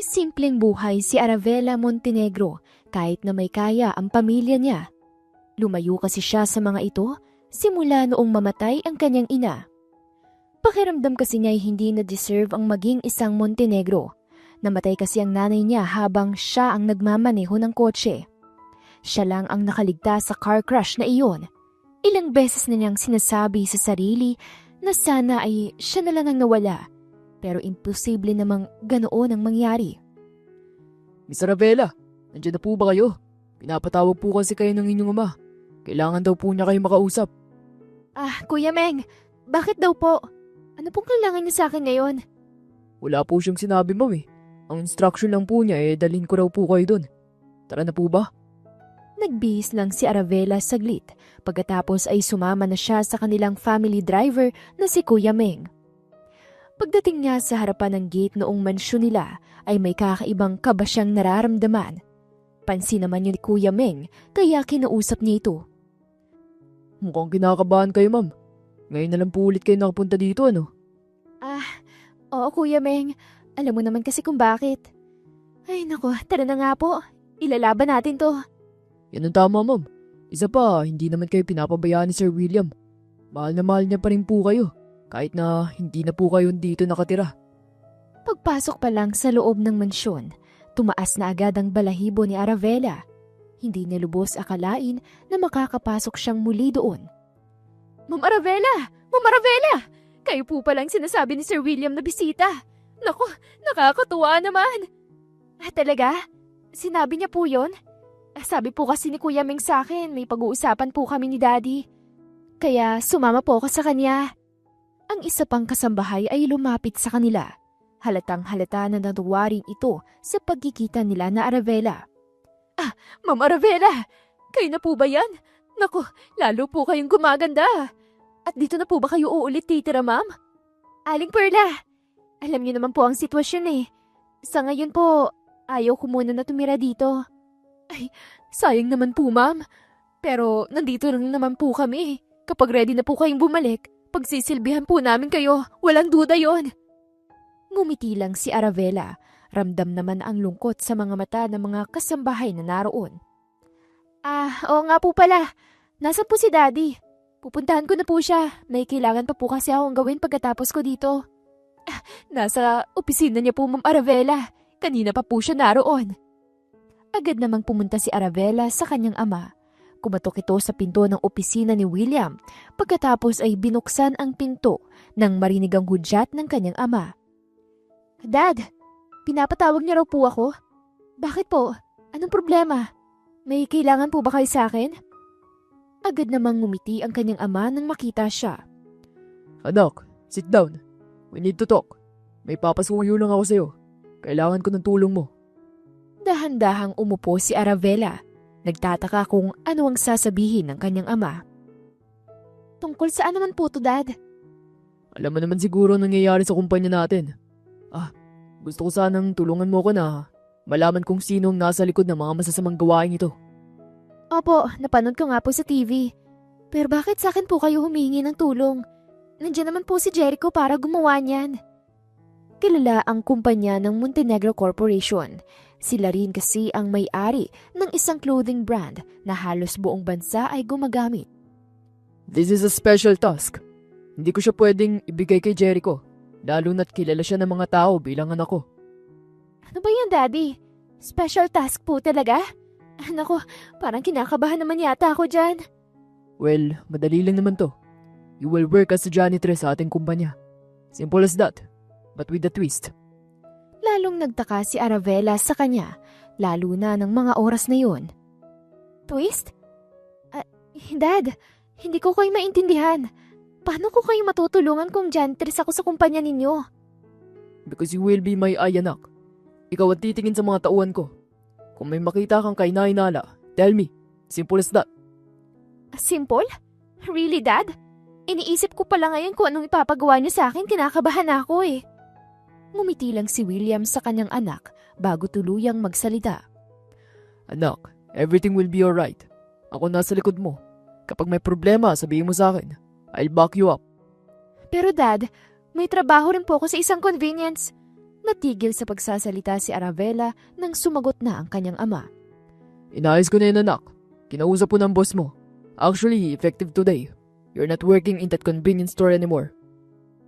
May simpleng buhay si Aravela Montenegro kahit na may kaya ang pamilya niya. Lumayo kasi siya sa mga ito simula noong mamatay ang kanyang ina. Pakiramdam kasi niya ay hindi na-deserve ang maging isang Montenegro. Namatay kasi ang nanay niya habang siya ang nagmamaneho ng kotse. Siya lang ang nakaligtas sa car crash na iyon. Ilang beses na niyang sinasabi sa sarili na sana ay siya na lang ang nawala. Pero imposible namang ganoon ang mangyari. Miss Aravela, nandiyan na po ba kayo? Pinapatawag po kasi kayo ng inyong ama. Kailangan daw po niya kayo makausap. Kuya Meng, bakit daw po? Ano pong kailangan niya sa akin ngayon? Wala po siyang sinabi, ma'am eh. Ang instruction lang po niya dalhin ko raw po kayo dun. Tara na po ba? Nagbihis lang si Aravela saglit. Pagkatapos ay sumama na siya sa kanilang family driver na si Kuya Meng. Pagdating niya sa harapan ng gate noong mansyon nila ay may kakaibang kaba siyang nararamdaman. Pansin naman yun ni Kuya Meng kaya kinausap niya ito. Mukhang kinakabahan kayo, ma'am. Ngayon na lang po ulit kayo nakapunta dito, ano? Oo Kuya Meng. Alam mo naman kasi kung bakit. Ay nako, tara na nga po. Ilalaban natin to. Yan ang tama, ma'am. Isa pa, hindi naman kayo pinapabayaan ni Sir William. Mahal na mahal niya pa rin po kayo. Kahit na hindi na po kayo dito nakatira. Pagpasok pa lang sa loob ng mansyon, tumaas na agad ang balahibo ni Aravela. Hindi niya lubos akalain na makakapasok siyang muli doon. Ma'am Aravela! Ma'am Aravela! Kayo po palang sinasabi ni Sir William na bisita. Naku, nakakatuwa naman. Talaga? Sinabi niya po yon? Sabi po kasi ni Kuya Meng sa akin, may pag-uusapan po kami ni Daddy. Kaya sumama po ako sa kanya. Ang isa pang kasambahay ay lumapit sa kanila. Halatang halata na natuwa rin ito sa pagkikita nila na Aravela. Ma'am Aravela! Kayo na po ba yan? Naku, lalo po kayong gumaganda. At dito na po ba kayo uulit titira, ma'am? Aling Perla, alam niyo naman po ang sitwasyon eh. Sa ngayon po, ayaw ko muna na tumira dito. Ay, sayang naman po, ma'am. Pero nandito lang naman po kami. Kapag ready na po kayong bumalik, pagsisilbihan po namin kayo, walang duda yon. Ngumiti lang si Aravela. Ramdam naman ang lungkot sa mga mata ng mga kasambahay na naroon. Oo nga po pala. Nasaan po si Daddy? Pupuntahan ko na po siya. May kailangan pa po kasi akong gawin pagkatapos ko dito. Nasa opisina niya po, Ma'am Aravela. Kanina pa po siya naroon. Agad namang pumunta si Aravela sa kanyang ama. Kumatok ito sa pinto ng opisina ni William. Pagkatapos ay binuksan ang pinto nang marinig ang hudyat ng kanyang ama. Dad, pinapatawag niya raw po ako. Bakit po? Anong problema? May kailangan po ba kayo sa akin? Agad namang ngumiti ang kanyang ama nang makita siya. Anak, sit down. We need to talk. May papasuyo lang ako sa'yo. Kailangan ko ng tulong mo. Dahan-dahang umupo si Aravela. Nagtataka kung ano ang sasabihin ng kanyang ama. Tungkol saan naman po to, Dad? Alam mo naman siguro ang nangyayari sa kumpanya natin. Gusto ko sanang tulungan mo ko na malaman kung sino ang nasa likod ng mga masasamang gawain ito. Opo, napanood ko nga po sa TV. Pero bakit sa akin po kayo humingi ng tulong? Nandiyan naman po si Jericho para gumawa niyan. Kilala ang kumpanya ng Montenegro Corporation. Sila rin kasi ang may-ari ng isang clothing brand na halos buong bansa ay gumagamit. This is a special task. Hindi ko siya pwedeng ibigay kay Jericho. Lalo na't kilala siya ng mga tao bilang anak ko. Ano ba yan, Daddy? Special task po talaga? Naku, parang kinakabahan naman yata ako dyan. Well, madali lang naman to. You will work as a janitress sa ating kumpanya. Simple as that, but with a twist. Lalong nagtaka si Aravela sa kanya, lalo na ng mga oras na yun. Twist? Dad, hindi ko kayo maintindihan. Paano ko kayo matutulungan kung janitress ako sa kumpanya ninyo? Because you will be my eye, anak. Ikaw ang titingin sa mga tauhan ko. Kung may makita kang kainahinala, tell me. Simple as that. Simple? Really, Dad? Iniisip ko pala ngayon kung anong ipapagawa niyo sa akin, kinakabahan ako eh. Ngumiti lang si William sa kanyang anak bago tuluyang magsalita. Anak, everything will be alright. Ako nasa likod mo. Kapag may problema, sabihin mo sa akin. I'll back you up. Pero Dad, may trabaho rin po ako sa isang convenience. Natigil sa pagsasalita si Arabella nang sumagot na ang kanyang ama. Inayos ko na yun, anak. Kinausap ko ng boss mo. Actually, effective today. You're not working in that convenience store anymore.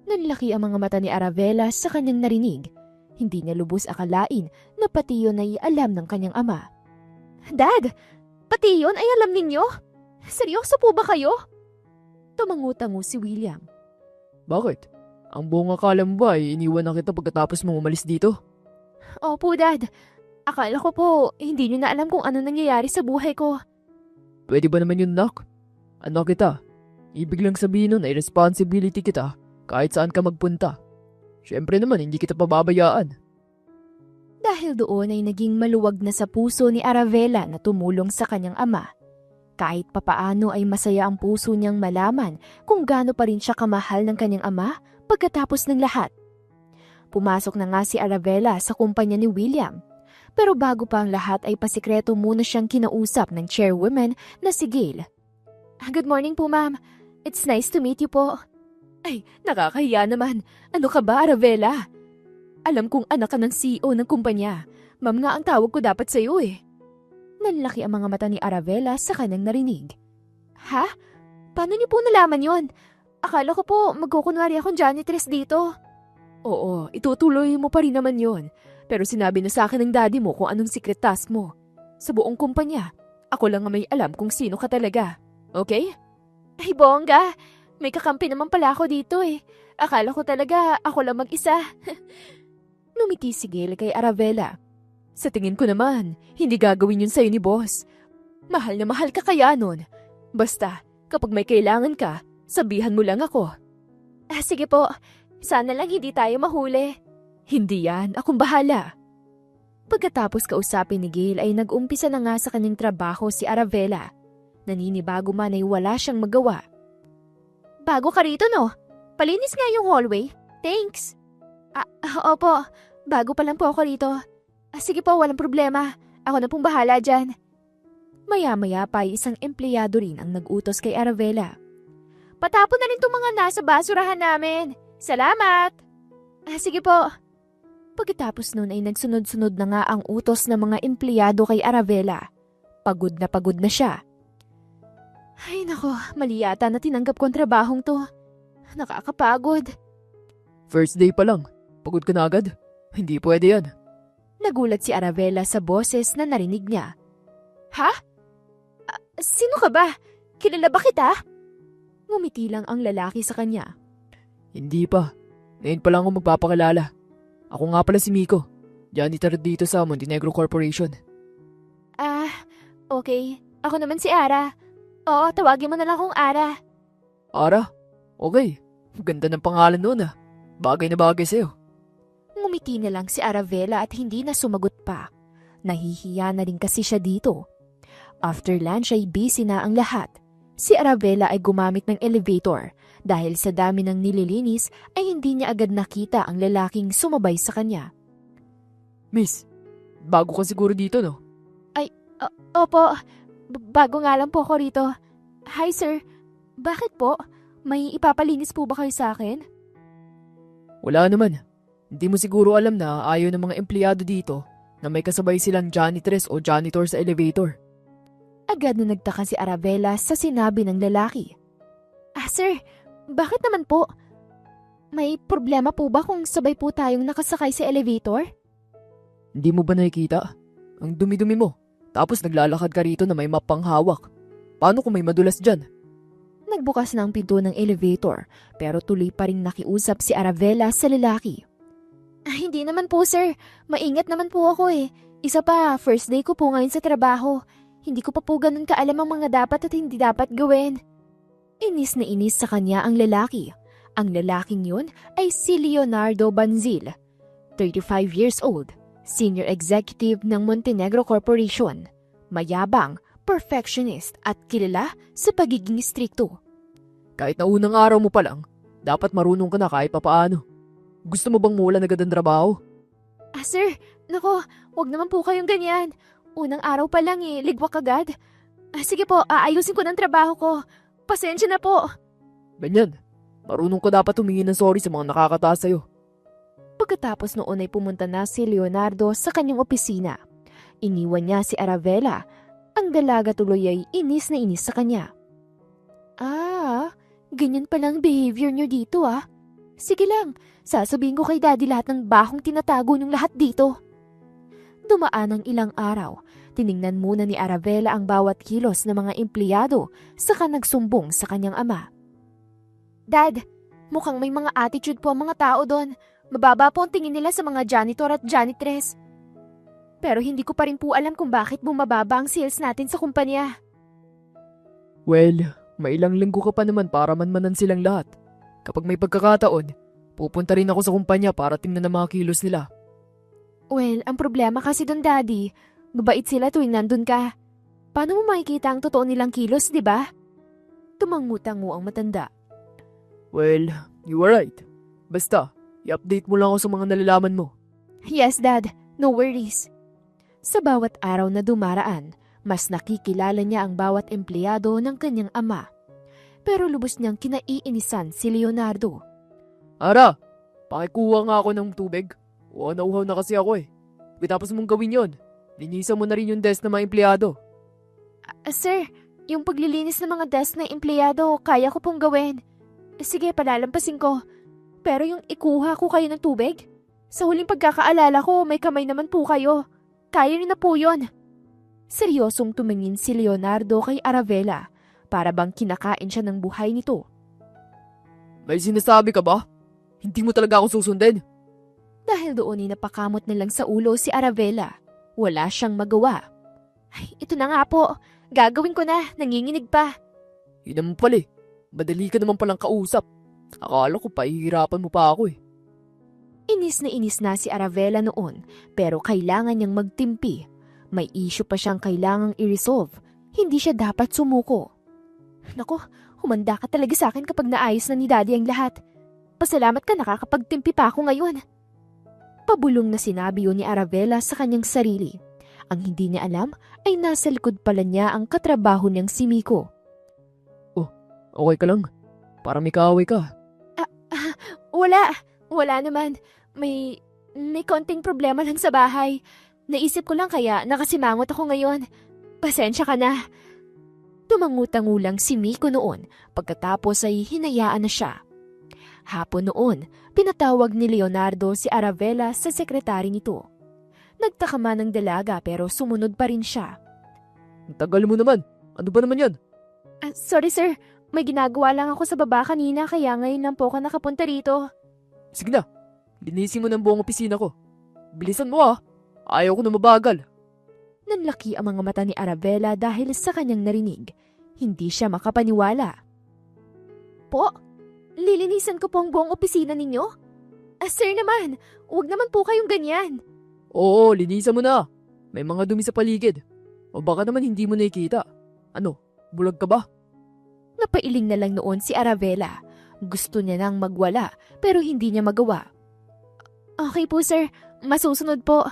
Nanlaki ang mga mata ni Arabella sa kanyang narinig. Hindi niya lubos akalain na pati yun ay alam ng kanyang ama. Dad, pati yun ay alam ninyo? Seryoso po ba kayo? Tumangu-tango si William. Bakit? Ang buong akala mo ba ay iniwan na kita pagkatapos mong umalis dito? Opo, Dad. Akala ko po, hindi niyo na alam kung ano nangyayari sa buhay ko. Pwede ba naman yun, nak? Ano kita? Ibig lang sabihin nun ay responsibility kita kahit saan ka magpunta. Siyempre naman, hindi kita pababayaan. Dahil doon ay naging maluwag na sa puso ni Arabella na tumulong sa kanyang ama. Kahit papaano ay masaya ang puso niyang malaman kung gaano pa rin siya kamahal ng kanyang ama pagkatapos ng lahat. Pumasok na nga si Arabella sa kumpanya ni William. Pero bago pa ang lahat ay pasikreto muna siyang kinausap ng chairwoman na si Gail. Good morning po, ma'am. It's nice to meet you po. Ay, nakakahiya naman. Ano ka ba, Arabella? Alam kong anak ka ng CEO ng kumpanya. Ma'am nga ang tawag ko dapat sa'yo eh. Nanlaki ang mga mata ni Arabella sa kanyang narinig. Ha? Paano niyo po nalaman yon? Akala ko po magkukunwari akong janitress dito. Oo, itutuloy mo pa rin naman yon. Pero sinabi na sa akin ng daddy mo kung anong secret task mo. Sa buong kumpanya, ako lang ang may alam kung sino ka talaga. Okay? Ay bongga, may kakampi naman pala ako dito eh. Akala ko talaga ako lang mag-isa. Numiti si Gail kay Arabella. Sa tingin ko naman, hindi gagawin yun sa'yo ni boss. Mahal na mahal ka kaya nun. Basta, kapag may kailangan ka, sabihan mo lang ako. Sige po, sana lang hindi tayo mahuli. Hindi yan, akong bahala. Pagkatapos kausapin ni Gail ay nag-umpisa na nga sa kanyang trabaho si Arabella. Naninibago man ay wala siyang magawa. Bago ka rito no? Palinis nga yung hallway. Thanks. Opo, bago pa lang po ako rito. Sige po, walang problema. Ako na pong bahala dyan. Maya-maya pa ay isang empleyado rin ang nag-utos kay Arabella. Patapon na rin itong mga nasa basurahan namin. Salamat! Sige po. Pagkatapos nun ay nagsunod-sunod na nga ang utos ng mga empleyado kay Arabella. Pagod na siya. Ay nako, mali yata na tinanggap ko ang trabahong to. Nakakapagod. First day pa lang, pagod ka na agad? Hindi pwede yan. Nagulat si Arabella sa boses na narinig niya. Ha? Sino ka ba? Kilala ba kita? Ngumiti lang ang lalaki sa kanya. Hindi pa. Ngayon pa lang ako magpapakilala. Ako nga pala si Miko, janitor dito sa Montenegro Corporation. Okay. Ako naman si Ara. Oo, tawagin mo na lang akong Ara. Ara? Okay. Ganda ng pangalan noon ah. Bagay na bagay sa'yo. Ngumiti na lang si Arabella at hindi na sumagot pa. Nahihiya na rin kasi siya dito. After lunch ay busy na ang lahat. Si Arabella ay gumamit ng elevator. Dahil sa dami ng nililinis ay hindi niya agad nakita ang lalaking sumabay sa kanya. Miss, bago ka siguro dito no? Opo, bago nga lang po ako rito. Hi sir, bakit po? May ipapalinis po ba kayo sa akin? Wala naman. Hindi mo siguro alam na ayaw ng mga empleyado dito na may kasabay silang janitress o janitor sa elevator. Agad na nagtaka si Arabella sa sinabi ng lalaki. Sir, bakit naman po? May problema po ba kung sabay po tayong nakasakay sa elevator? Hindi mo ba nakikita? Ang dumi-dumi mo. Tapos naglalakad ka rito na may mapang hawak. Paano kung may madulas dyan? Nagbukas na ang pinto ng elevator pero tuloy pa ring nakiusap si Arabella sa lalaki. Hindi naman po sir. Maingat naman po ako eh. Isa pa, first day ko po ngayon sa trabaho. Hindi ko pa po ganun kaalam ang mga dapat at hindi dapat gawin. Inis na inis sa kanya ang lalaki. Ang lalaking yun ay si Leonardo Banzil, 35 years old, senior executive ng Montenegro Corporation. Mayabang, perfectionist at kilala sa pagiging strikto. Kahit na unang araw mo pa lang, dapat marunong ka na kahit papaano. Gusto mo bang mula na agad ang trabaho? Sir, nako, wag naman po kayong ganyan. Unang araw pa lang ligwak agad. Sige po, aayusin ko ng trabaho ko. Pasensya na po. Ganyan. Marunong ka dapat humingi ng sorry sa mga nakakataas sa'yo. Pagkatapos noon ay pumunta na si Leonardo sa kanyang opisina. Iniwan niya si Arabella. Ang dalaga tuloy ay inis na inis sa kanya. Ganyan palang behavior niyo dito Sige lang, sasabihin ko kay daddy lahat ng bahong tinatago niyong lahat dito. Dumaan ang ilang araw. Tiningnan muna ni Arabella ang bawat kilos ng mga empleyado saka nagsumbong sa kanyang ama. Dad, mukhang may mga attitude po ang mga tao doon. Mababa po ang tingin nila sa mga janitor at janitress. Pero hindi ko pa rin po alam kung bakit bumababa ang sales natin sa kumpanya. Well, may ilang linggo ka pa naman para manmanan silang lahat. Kapag may pagkakataon, pupunta rin ako sa kumpanya para tingnan ang mga kilos nila. Well, ang problema kasi doon, Daddy, mabait sila tuwing nandun ka. Paano mo makikita ang totoo nilang kilos, di ba? Tumangutango ang matanda. Well, you are right. Basta, i-update mo lang ako sa mga nalalaman mo. Yes, Dad. No worries. Sa bawat araw na dumaraan, mas nakikilala niya ang bawat empleyado ng kanyang ama. Pero lubos niyang kinaiinisan si Leonardo. Ara, pakikuha nga ako ng tubig. Uhaw na kasi ako Pagkatapos mong gawin yon, linisan mo na rin yung desk ng mga empleyado. Sir, yung paglilinis ng mga desk ng empleyado, kaya ko pong gawin. Sige, palalampasin ko. Pero yung ikuha ko kayo ng tubig? Sa huling pagkakaalala ko, may kamay naman po kayo. Kaya niyo na po yun. Seryosong tumingin si Leonardo kay Arabella para bang kinakain siya ng buhay nito. May sinasabi ka ba? Hindi mo talaga ako susundin? Dahil doon ay napakamot na lang sa ulo si Arabella. Wala siyang magawa. Ay, ito na nga po. Gagawin ko na. Nanginginig pa. Yun naman pala Madali ka naman palang kausap. Akala ko pahihirapan mo pa ako Inis na si Arabella noon pero kailangan niyang magtimpi. May issue pa siyang kailangang i-resolve. Hindi siya dapat sumuko. Naku, humanda ka talaga sa akin kapag naayos na ni Daddy ang lahat. Pasalamat ka nakakapagtimpi pa ako ngayon. Pabulong na sinabi yun ni Arabella sa kanyang sarili. Ang hindi niya alam ay nasa likod pala niya ang katrabaho niyang si Miko. Oh, okay ka lang? Parang may kaaway ka. Wala naman. May konting problema lang sa bahay. Naisip ko lang kaya nakasimangot ako ngayon. Pasensya ka na. Tumangutango lang si Miko noon pagkatapos ay hinayaan na siya. Hapon noon, pinatawag ni Leonardo si Arabella sa sekretary nito. Nagtaka man ang dalaga pero sumunod pa rin siya. Ang tagal mo naman. Ano ba naman yan? Sorry sir, may ginagawa lang ako sa baba kanina kaya ngayon lang po ako nakapunta rito. Sige na, linisin mo ng buong opisina ko. Bilisan mo Ayaw ko na mabagal. Nanlaki ang mga mata ni Arabella dahil sa kanyang narinig. Hindi siya makapaniwala. Po, lilinisan ko po ang buong opisina ninyo? Sir naman, huwag naman po kayong ganyan. Oo, linisan mo na. May mga dumi sa paligid. O baka naman hindi mo nakikita. Ano, bulag ka ba? Napailing na lang noon si Arabella. Gusto niya nang magwala pero hindi niya magawa. Okay po sir, masusunod po.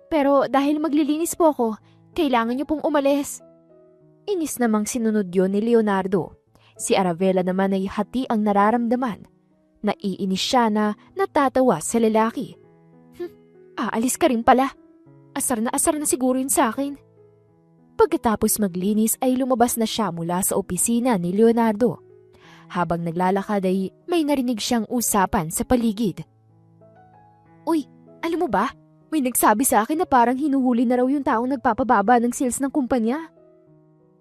Pero dahil maglilinis po ako, kailangan niyo pong umalis. Inis namang sinunod yon ni Leonardo. Si Arabella naman ay hati ang nararamdaman. Naiinis siya na natatawa sa lalaki. Aalis ka rin pala. Asar na siguro yun sa akin. Pagkatapos maglinis ay lumabas na siya mula sa opisina ni Leonardo. Habang naglalakad ay may narinig siyang usapan sa paligid. Uy, alam mo ba? May nagsabi sa akin na parang hinuhuli na raw yung taong nagpapababa ng sales ng kumpanya.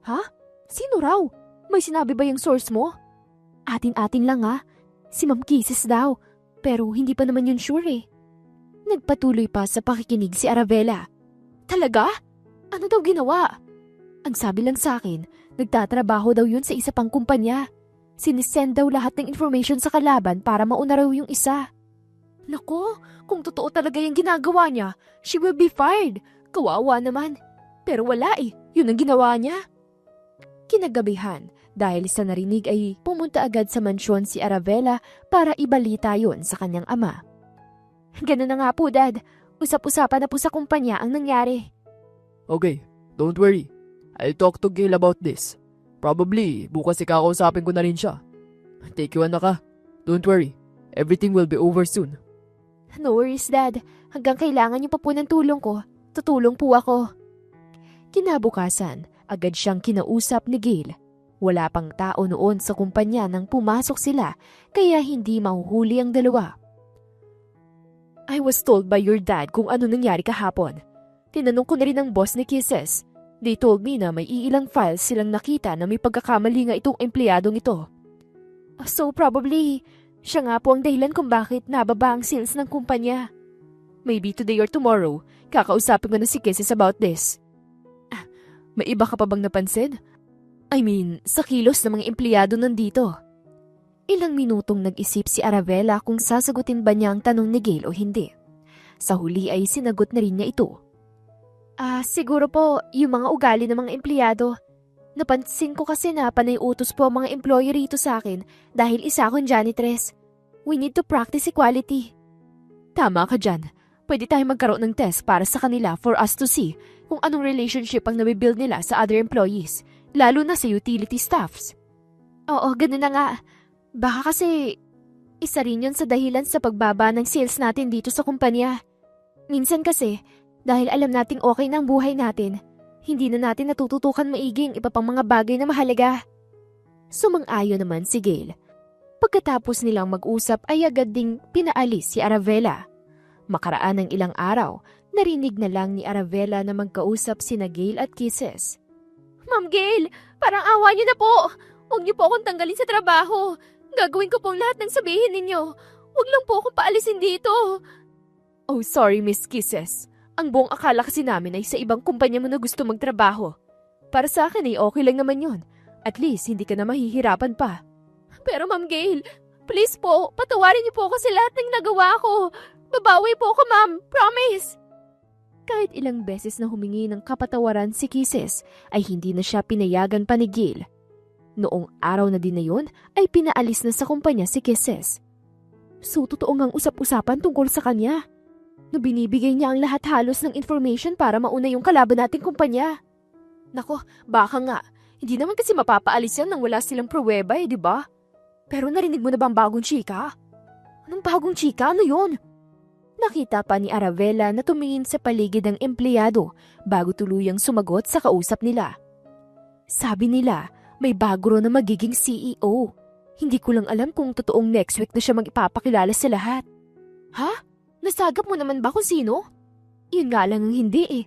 Ha? Sino raw? May sinabi ba yung source mo? Atin-atin lang Si Ma'am Kisses daw. Pero hindi pa naman yun sure Nagpatuloy pa sa pakikinig si Arabella. Talaga? Ano daw ginawa? Ang sabi lang sa akin, nagtatrabaho daw yun sa isa pang kumpanya. Sinisend daw lahat ng information sa kalaban para mauna raw yung isa. Nako, kung totoo talaga yung ginagawa niya, she will be fired. Kawawa naman. Pero wala yun ang ginawa niya. Kinagabihan, dahil sa narinig ay pumunta agad sa mansyon si Arabella para ibalita yon sa kanyang ama. Ganun na nga po, Dad. Usap-usapan na po sa kumpanya ang nangyari. Okay, don't worry. I'll talk to Gail about this. Probably, bukas ikakausapin ko na rin siya. Take you ka. Don't worry. Everything will be over soon. No worries, Dad. Hanggang kailangan niyo pa po ng tulong ko, tutulong po ako. Kinabukasan, agad siyang kinausap ni Gail. Wala pang tao noon sa kumpanya nang pumasok sila, kaya hindi mahuhuli ang dalawa. I was told by your dad kung ano nangyari kahapon. Tinanong ko na rin ang boss ni Kisses. They told me na may iilang files silang nakita na may pagkakamali nga itong empleyadong ito. So probably, siya nga po ang dahilan kung bakit nababa ang sales ng kumpanya. Maybe today or tomorrow, kakausapin ko na si Kisses about this. May iba ka pa bang napansin? I mean, sa kilos ng mga empleyado nandito. Ilang minutong nag-isip si Aravela kung sasagutin ba niya ang tanong ni Gail o hindi. Sa huli ay sinagot na rin niya ito. Siguro po yung mga ugali ng mga empleyado. Napansin ko kasi na panay-utos po ang mga employer rito sa akin dahil isa akong janitress. We need to practice equality. Tama ka dyan. Pwede tayong magkaroon ng test para sa kanila for us to see kung anong relationship ang nabibuild nila sa other employees, lalo na sa utility staffs. Oo, ganun na nga. Baka kasi isa rin yun sa dahilan sa pagbaba ng sales natin dito sa kumpanya. Minsan kasi, dahil alam nating okay na ang buhay natin, hindi na natin natututukan maiging iba pang mga bagay na mahalaga. Sumang-ayon naman si Gail. Pagkatapos nilang mag-usap ay agad ding pinaalis si Aravela. Makaraan ng ilang araw, narinig na lang ni Aravela na magkausap sina Gail at Kisses. Ma'am Gail, parang awa niyo na po. Huwag niyo po akong tanggalin sa trabaho. Gagawin ko pong lahat ng sabihin ninyo. Huwag lang po akong paalisin dito. Oh, sorry Miss Kisses. Ang buong akala kasi namin ay sa ibang kumpanya mo na gusto magtrabaho. Para sa akin ay okay lang naman yun. At least hindi ka na mahihirapan pa. Pero Ma'am Gail, please po, patawarin niyo po ako sa lahat ng nagawa ko. Babawi po ako, ma'am. Promise! Kahit ilang beses na humingi ng kapatawaran si Kisses, ay hindi na siya pinayagan pa ni Gail. Noong araw na din na yun, ay pinaalis na sa kumpanya si Kisses. So, totoo ngang usap-usapan tungkol sa kanya. Na binibigay niya ang lahat halos ng information para mauna yung kalaban nating kumpanya. Nako, baka nga. Hindi naman kasi mapapaalis yan nang wala silang pruweba di ba? Pero narinig mo na ba ang bagong chika? Anong bagong chika? Ano yun? Nakita pa ni Aravela na tumingin sa paligid ng empleyado bago tuluyang sumagot sa kausap nila. Sabi nila, may bago na magiging CEO. Hindi ko lang alam kung totoong next week na siya mag-ipapakilala sa lahat. Ha? Nasagap mo naman ba kung sino? Yun nga lang ang hindi eh.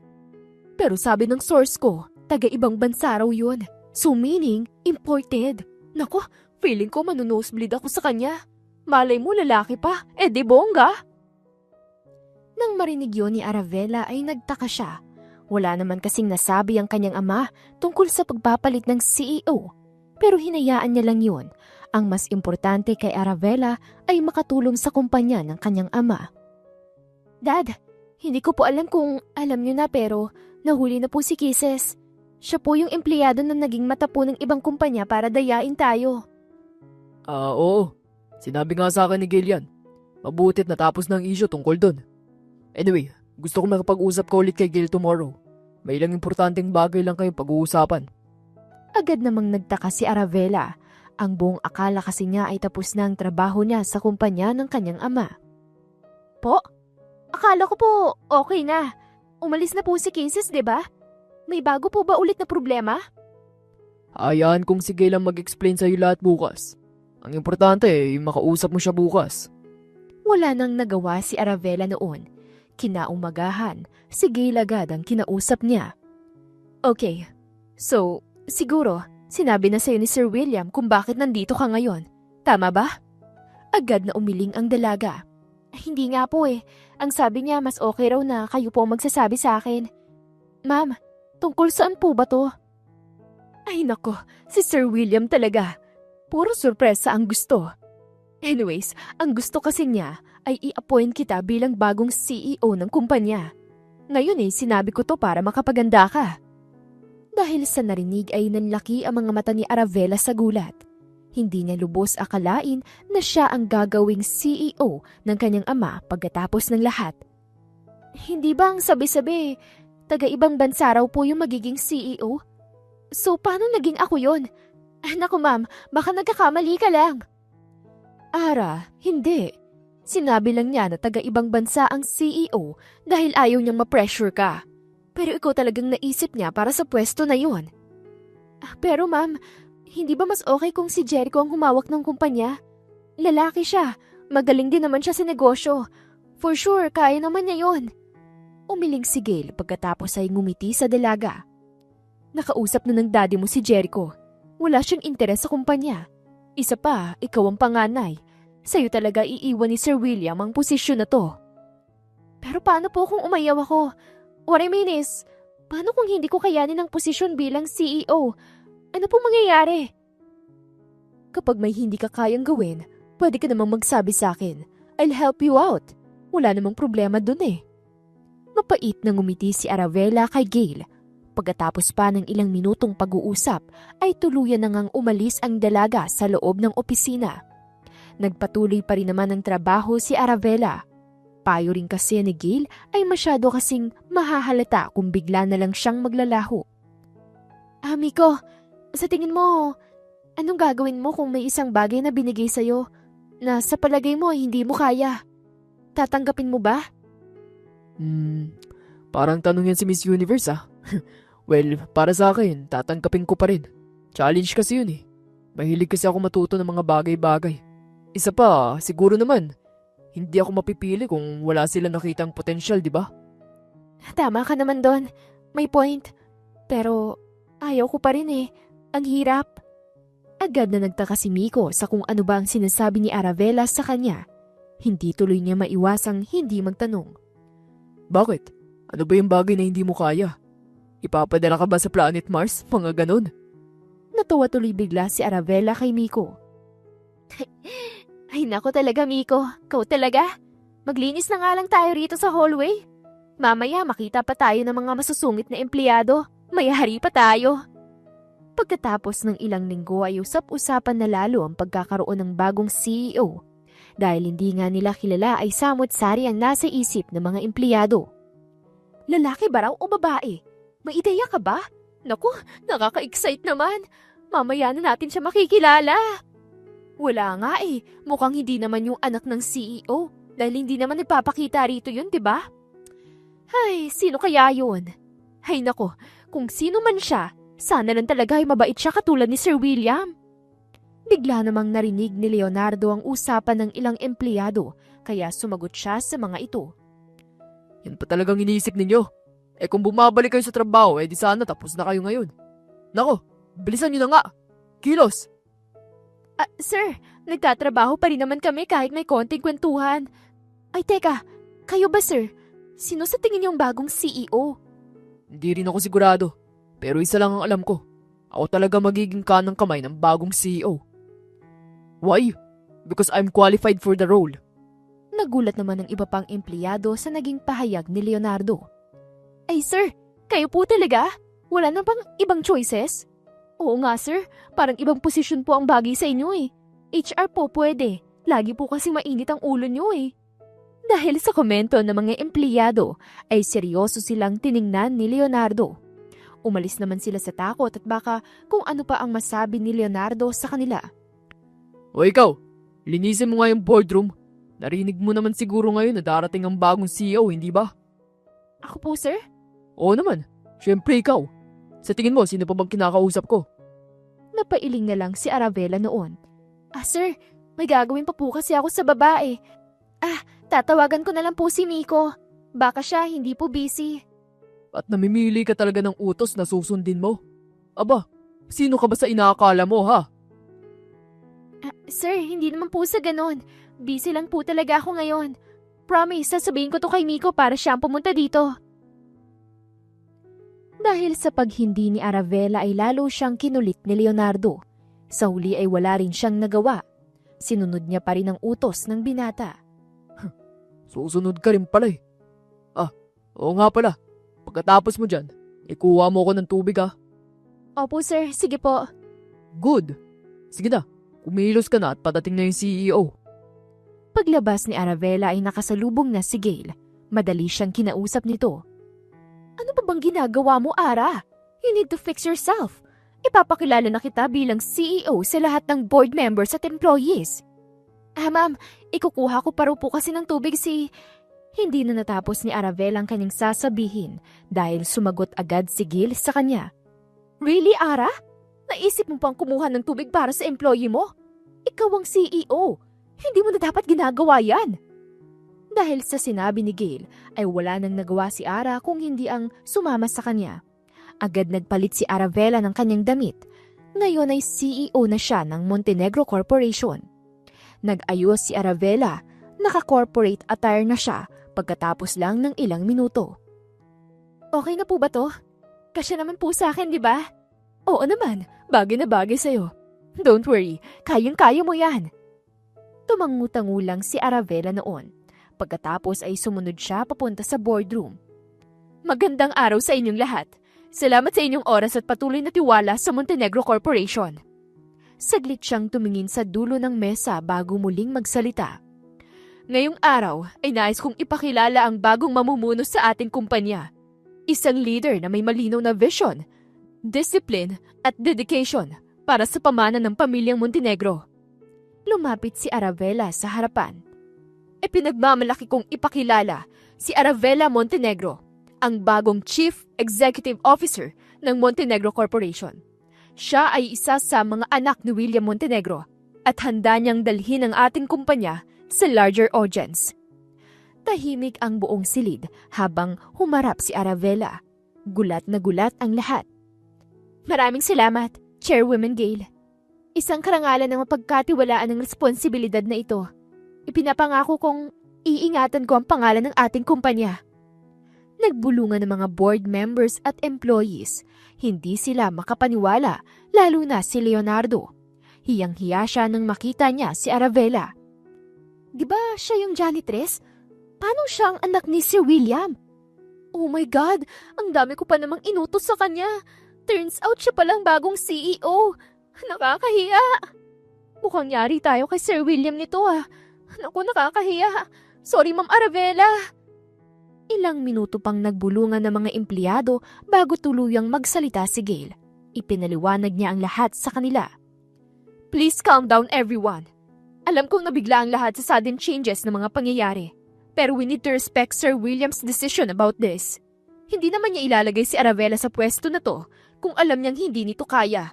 Pero sabi ng source ko, taga-ibang bansa raw yun. So meaning, imported. Nako, feeling ko manunosebleed ako sa kanya. Malay mo lalaki pa, di bongga. Nang marinig yun ni Aravela ay nagtaka siya. Wala naman kasing nasabi ang kanyang ama tungkol sa pagpapalit ng CEO. Pero hinayaan niya lang yun. Ang mas importante kay Aravela ay makatulong sa kumpanya ng kanyang ama. Dad, hindi ko po alam kung alam niyo na pero nahuli na po si Kisses. Siya po yung empleyado na naging mata po ng ibang kumpanya para dayain tayo. Oo. Sinabi nga sa akin ni Gail yan. Mabutit natapos na ang issue tungkol dun. Anyway, gusto ko makapag-usap ko ulit kay Gail tomorrow. May ilang importanteng bagay lang kayong pag-uusapan. Agad namang nagtaka si Aravela. Ang buong akala kasi niya ay tapos na ang trabaho niya sa kumpanya ng kanyang ama. Po? Akala ko po okay na. Umalis na po si Kisses, diba? May bago po ba ulit na problema? Hayaan kong si Gail ang mag-explain sa'yo lahat bukas. Ang importante ay makausap mo siya bukas. Wala nang nagawa si Aravela noon. Kinaumagahan, si Gail agad ang kinausap niya. Okay, so siguro sinabi na sa'yo ni Sir William kung bakit nandito ka ngayon. Tama ba? Agad na umiling ang dalaga. Hindi nga po eh. Ang sabi niya mas okay raw na kayo po magsasabi sa akin. Ma'am, tungkol saan po ba to? Ay nako, si Sir William talaga. Puro sorpresa ang gusto. Anyways, ang gusto kasi niya ay i-appoint kita bilang bagong CEO ng kumpanya. Ngayon sinabi ko to para makapaganda ka. Dahil sa narinig ay nanlaki ang mga mata ni Aravela sa gulat. Hindi niya lubos akalain na siya ang gagawing CEO ng kanyang ama pagkatapos ng lahat. Hindi ba ang sabi-sabi, taga-ibang bansa raw po yung magiging CEO? So paano naging ako yun? Naku ma'am, baka nagkakamali ka lang. Ara, hindi. Sinabi lang niya na taga-ibang bansa ang CEO dahil ayaw niyang ma-pressure ka. Pero ikaw talagang naisip niya para sa pwesto na yun. Pero ma'am, hindi ba mas okay kung si Jericho ang humawak ng kumpanya? Lalaki siya. Magaling din naman siya sa negosyo. For sure, kaya naman niya yun. Umiling si Gail pagkatapos ay ngumiti sa dalaga. Nakausap na ng daddy mo si Jericho. Wala siyang interes sa kumpanya. Isa pa, ikaw ang panganay. Sa'yo talaga iiwan ni Sir William ang posisyon na to. Pero paano po kung umayaw ako? What I mean is, paano kung hindi ko kayanin ang posisyon bilang CEO? Ano po mangyayari? Kapag may hindi ka kayang gawin, pwede ka namang magsabi sa akin. I'll help you out. Wala namang problema dun eh. Mapait na ngumiti si Aravela kay Gail. Pagkatapos pa ng ilang minutong pag-uusap, ay tuluyan na ngang umalis ang dalaga sa loob ng opisina. Nagpatuloy pa rin naman ng trabaho si Aravela. Payo rin kasi ni Gail ay masyado kasing mahahalata kung bigla na lang siyang maglalaho. Miko, sa tingin mo, anong gagawin mo kung may isang bagay na binigay sa'yo na sa palagay mo hindi mo kaya? Tatanggapin mo ba? Parang tanong yan si Miss Universe ah. Well, para sa akin, tatanggapin ko pa rin. Challenge kasi yun eh. Mahilig kasi ako matuto ng mga bagay-bagay. Isa pa, siguro naman, hindi ako mapipili kung wala sila nakitang potensyal, di ba? Tama ka naman doon. May point. Pero ayaw ko pa rin eh. Ang hirap. Agad na nagtaka si Miko sa kung ano ba ang sinasabi ni Aravela sa kanya. Hindi tuloy niya maiwasang hindi magtanong. Bakit? Ano ba yung bagay na hindi mo kaya? Ipapadala ka ba sa planet Mars? Mga ganon. Natawa tuloy bigla si Aravela kay Miko. Ay nako talaga Miko, kau talaga? Maglinis na nga lang tayo rito sa hallway. Mamaya makita pa tayo ng mga masusungit na empleyado. Mayari pa tayo. Pagkatapos ng ilang linggo ay usap-usapan na lalo ang pagkakaroon ng bagong CEO. Dahil hindi nga nila kilala ay samot-sari ang nasa isip ng mga empleyado. Lalaki ba raw o babae? May ideya ka ba? Naku, nakaka-excite naman. Mamaya na natin siya makikilala. Wala nga eh, mukhang hindi naman yung anak ng CEO dahil hindi naman nagpapakita rito yun, di ba? Ay, sino kaya yun? Ay nako, kung sino man siya, sana lang talaga ay mabait siya katulad ni Sir William. Bigla namang narinig ni Leonardo ang usapan ng ilang empleyado kaya sumagot siya sa mga ito. Yan pa talagang iniisip ninyo. Eh kung bumabalik kayo sa trabaho, eh di sana tapos na kayo ngayon. Nako, bilisan nyo na nga. Kilos! Sir, nagtatrabaho pa rin naman kami kahit may konting kwentuhan. Ay teka, kayo ba sir? Sino sa tingin niyo ang bagong CEO? Hindi rin ako sigurado. Pero isa lang ang alam ko. Ako talaga magiging kanang kamay ng bagong CEO. Why? Because I'm qualified for the role. Nagulat naman ng iba pang empleyado sa naging pahayag ni Leonardo. Ay sir, kayo po talaga? Wala na bang ibang choices? Oo nga sir, parang ibang posisyon po ang bagay sa inyo eh. HR po pwede, lagi po kasi mainit ang ulo nyo eh. Dahil sa komento ng mga empleyado, ay seryoso silang tiningnan ni Leonardo. Umalis naman sila sa takot at baka kung ano pa ang masabi ni Leonardo sa kanila. O ikaw, linisin mo nga yung boardroom. Narinig mo naman siguro ngayon na darating ang bagong CEO, hindi ba? Ako po sir? Oo naman, syempre ikaw. Sa tingin mo, sino pa bang kinakausap ko? Napailing na lang si Aravela noon. Sir, may gagawin pa po kasi ako sa babae. Tatawagan ko na lang po si Miko. Baka siya hindi po busy. At namimili ka talaga ng utos na susundin mo? Aba, sino ka ba sa inaakala mo ha? Sir, hindi naman po sa ganon. Busy lang po talaga ako ngayon. Promise, sasabihin ko to kay Miko para siya ang pumunta dito. Dahil sa paghindi ni Aravela ay lalo siyang kinulit ni Leonardo. Sa huli ay wala rin siyang nagawa. Sinunod niya pa rin ang utos ng binata. Susunod ka rin pala eh. Oo nga pala. Pagkatapos mo dyan, ikuha mo ko ng tubig ha. Opo sir, sige po. Good. Sige na, kumilos ka na at padating na yung CEO. Paglabas ni Aravela ay nakasalubong na si Gail. Madali siyang kinausap nito. Ano ba bang ginagawa mo, Ara? You need to fix yourself. Ipapakilala na kita bilang CEO sa lahat ng board members at employees. Ma'am, Ikukuha ko pa raw po kasi ng tubig si... Hindi na natapos ni Arabella ang kanyang sasabihin dahil sumagot agad si Gil sa kanya. Really, Ara? Naisip mo pang kumuha ng tubig para sa employee mo? Ikaw ang CEO. Hindi mo na dapat ginagawa yan. Dahil sa sinabi ni Gil ay wala nang nagawa si Ara kung hindi ang sumama sa kanya. Agad nagpalit si Arabella ng kanyang damit. Ngayon ay CEO na siya ng Montenegro Corporation. Nag-ayos si Arabella, naka-corporate attire na siya pagkatapos lang ng ilang minuto. Okay na po ba to? Kasya naman po sa akin, di ba? Oo naman, bagay na bagay sa'yo. Don't worry, kayang-kaya mo yan. Tumangutangu lang si Arabella noon. Pagkatapos ay sumunod siya papunta sa boardroom. Magandang araw sa inyong lahat. Salamat sa inyong oras at patuloy na tiwala sa Montenegro Corporation. Saglit siyang tumingin sa dulo ng mesa bago muling magsalita. Ngayong araw ay nais kong ipakilala ang bagong mamumuno sa ating kumpanya. Isang leader na may malinaw na vision, discipline at dedication para sa pamana ng pamilyang Montenegro. Lumapit si Arabella sa harapan. Pinagmamalaki kong ipakilala si Arabella Montenegro, ang bagong Chief Executive Officer ng Montenegro Corporation. Siya ay isa sa mga anak ni William Montenegro at handa niyang dalhin ang ating kumpanya sa larger audience. Tahimik ang buong silid habang humarap si Arabella. Gulat na gulat ang lahat. Maraming salamat, Chairwoman Gale. Isang karangalan ng mapagkatiwalaan ng responsibilidad na ito. Ipinapangako kong iingatan ko ang pangalan ng ating kumpanya. Nagbulungan ng mga board members at employees. Hindi sila makapaniwala, lalo na si Leonardo. Hiyang-hiya siya nang makita niya si Arabella. Di ba siya yung janitress? Paano siya ang anak ni Sir William? Oh my God, ang dami ko pa namang inutos sa kanya. Turns out siya palang bagong CEO. Nakakahiya. Mukhang yari tayo kay Sir William nito ah. Naku, nakakahiya. Sorry, Ma'am Arabella. Ilang minuto pang nagbulungan ng mga empleyado bago tuluyang magsalita si Gale. Ipinaliwanag niya ang lahat sa kanila. Please calm down everyone. Alam kong nabigla ang lahat sa sudden changes ng mga pangyayari. Pero we need to respect Sir William's decision about this. Hindi naman niya ilalagay si Arabella sa pwesto na to kung alam niyang hindi nito kaya.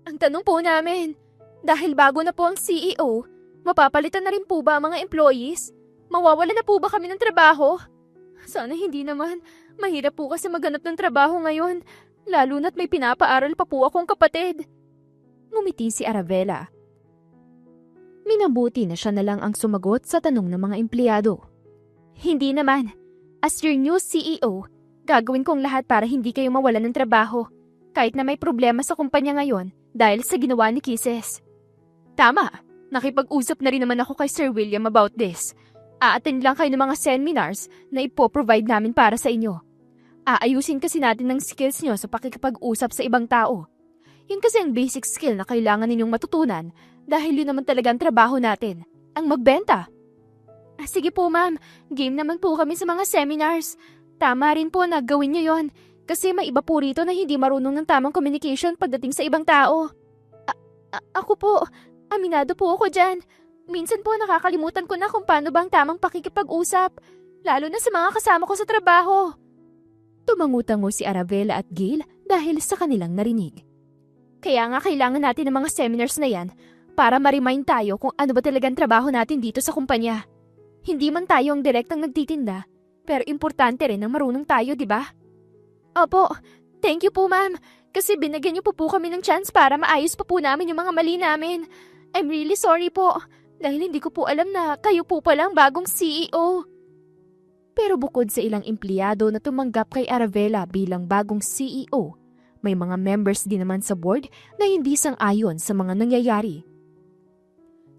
Ang tanong po namin, dahil bago na po ang CEO, mapapalitan na rin po ba ang mga employees? Mawawala na po ba kami ng trabaho? Sana hindi naman. Mahirap po kasi maghanap ng trabaho ngayon, lalo na't may pinapaaral pa po akong kapatid. Ngumiti si Arabella. Minabuti na siya na lang ang sumagot sa tanong ng mga empleyado. Hindi naman. As your new CEO, gagawin kong lahat para hindi kayo mawalan ng trabaho, kahit na may problema sa kumpanya ngayon dahil sa ginawa ni Kisses. Tama, nakipag-usap na rin naman ako kay Sir William about this. A-attend lang kayo ng mga seminars na ipo-provide namin para sa inyo. Aayusin kasi natin ng skills nyo sa pakikipag-usap sa ibang tao. Yun kasi ang basic skill na kailangan ninyong matutunan dahil yun naman talaga ang trabaho natin, ang magbenta. Sige po ma'am, game naman po kami sa mga seminars. Tama rin po na gawin nyo yon kasi may iba po rito na hindi marunong ng tamang communication pagdating sa ibang tao. Ako po, aminado po ako dyan. Minsan po nakakalimutan ko na kung paano bang tamang pakikipag-usap, lalo na sa mga kasama ko sa trabaho. Tumangutango si Arabella at Gale dahil sa kanilang narinig. Kaya nga kailangan natin ng mga seminars na yan para ma-remind tayo kung ano ba talagang trabaho natin dito sa kumpanya. Hindi man tayo ang direktang nagtitinda, pero importante rin na marunong tayo, di ba? Opo, thank you po ma'am, kasi binigyan niyo po kami ng chance para maayos pa po namin yung mga mali namin. I'm really sorry po, dahil hindi ko po alam na kayo po palang bagong CEO. Pero bukod sa ilang empleyado na tumanggap kay Arabella bilang bagong CEO, may mga members din naman sa board na hindi sang-ayon sa mga nangyayari.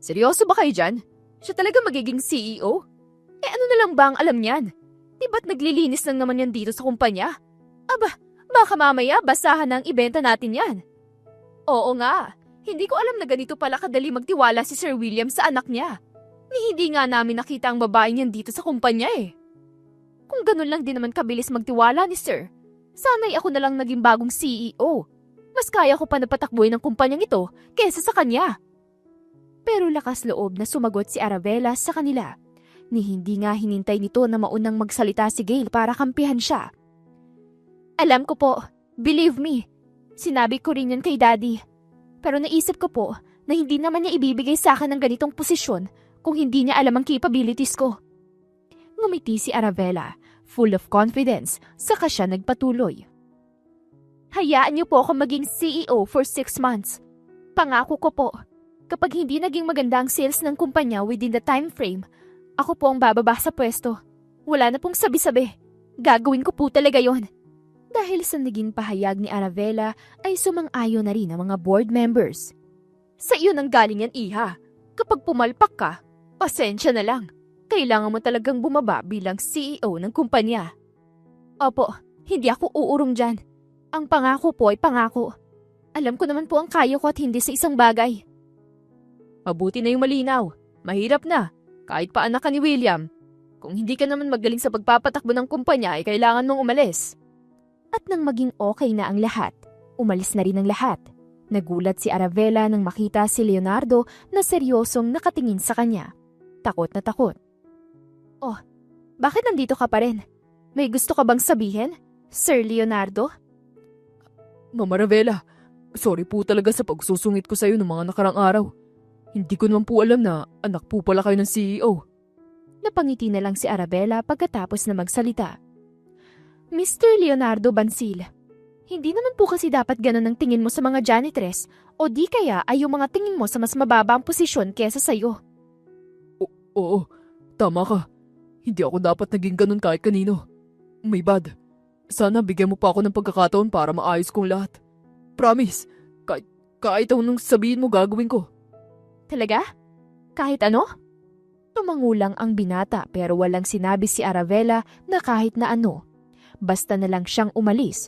Seryoso ba kayo dyan? Siya talaga magiging CEO? Ano na lang ba ang alam niyan? Di ba't naglilinis lang naman yan dito sa kumpanya? Aba, baka mamaya basahan na ang ibenta natin yan. Oo nga, hindi ko alam na ganito pala kadali magtiwala si Sir William sa anak niya. Hindi nga namin nakita ang babae niyan dito sa kumpanya eh. Kung ganun lang din naman kabilis magtiwala ni Sir, sana'y ako na lang naging bagong CEO. Mas kaya ko pa napatakbuhin ng kumpanyang ito kesa sa kanya. Pero lakas loob na sumagot si Arabella sa kanila. Ni hindi nga hinintay nito na maunang magsalita si Gail para kampihan siya. Alam ko po, believe me, sinabi ko rin yan kay Daddy. Pero naisip ko po na hindi naman niya ibibigay sa akin ng ganitong posisyon kung hindi niya alam ang capabilities ko. Ngumiti si Arabella, full of confidence, saka siya nagpatuloy. Hayaan niyo po ako maging CEO for 6 months. Pangako ko po, kapag hindi naging maganda ang sales ng kumpanya within the time frame, ako po ang bababa sa pwesto. Wala na pong sabi-sabi. Gagawin ko po talaga yon. Dahil sa naging pahayag ni Arabella ay sumang-ayon na rin ang mga board members. Sa iyo nang galing yan, Iha. Kapag pumalpak ka, pasensya na lang. Kailangan mo talagang bumaba bilang CEO ng kumpanya. Opo, hindi ako uurong dyan. Ang pangako po ay pangako. Alam ko naman po ang kaya ko at hindi sa isang bagay. Mabuti na yung malinaw. Mahirap na. Kahit pa anak ka ni William. Kung hindi ka naman magaling sa pagpapatakbo ng kumpanya ay kailangan mong umalis. At nang maging okay na ang lahat, umalis na rin ang lahat. Nagulat si Arabella nang makita si Leonardo na seryosong nakatingin sa kanya. Takot na takot. Oh, bakit nandito ka pa rin? May gusto ka bang sabihin, Sir Leonardo? Ma'am Arabella, sorry po talaga sa pagsusungit ko sa iyo ng mga nakarang araw. Hindi ko naman po alam na anak po pala kayo ng CEO. Napangiti na lang si Arabella pagkatapos na magsalita. Mr. Leonardo Bansil, hindi naman po kasi dapat ganun ang tingin mo sa mga janitress o di kaya ay yung mga tingin mo sa mas mababa ang posisyon kesa sa'yo. Oo, tama ka. Hindi ako dapat naging ganun kahit kanino. My bad. Sana bigyan mo pa ako ng pagkakataon para maayos kong lahat. Promise, kahit anong sabihin mo gagawin ko. Talaga? Kahit ano? Tumangulang ang binata pero walang sinabi si Arabella na kahit na ano. Basta na lang siyang umalis.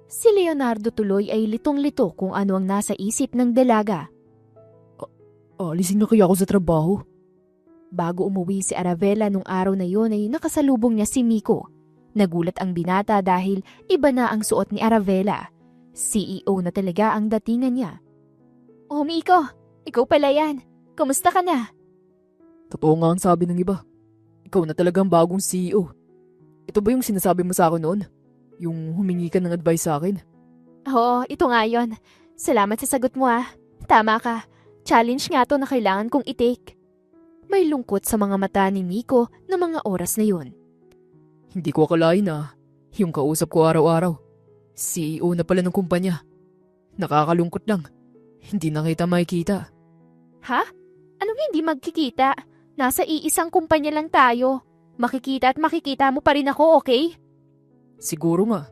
Si Leonardo tuloy ay litong-lito kung ano ang nasa isip ng dalaga. Alisin na kaya ako sa trabaho? Bago umuwi si Arabella nung araw na yon ay nakasalubong niya si Miko. Nagulat ang binata dahil iba na ang suot ni Arabella. CEO na talaga ang datingan niya. Oh Miko, ikaw pala yan. Kamusta ka na? Totoo nga ang sabi ng iba. Ikaw na talagang bagong CEO. Ito ba yung sinasabi mo sa akin noon? Yung humingi ka ng advice sa akin? Oo, ito nga yun. Salamat sa sagot mo ah. Tama ka. Challenge nga to na kailangan kong i-take. May lungkot sa mga mata ni Miko na mga oras na yun. Hindi ko akalain na yung kausap ko araw-araw. CEO na pala ng kumpanya. Nakakalungkot lang. Hindi na kita makikita. Ha? Anong hindi magkikita? Nasa iisang kumpanya lang tayo. Makikita at makikita mo pa rin ako, okay? Siguro nga.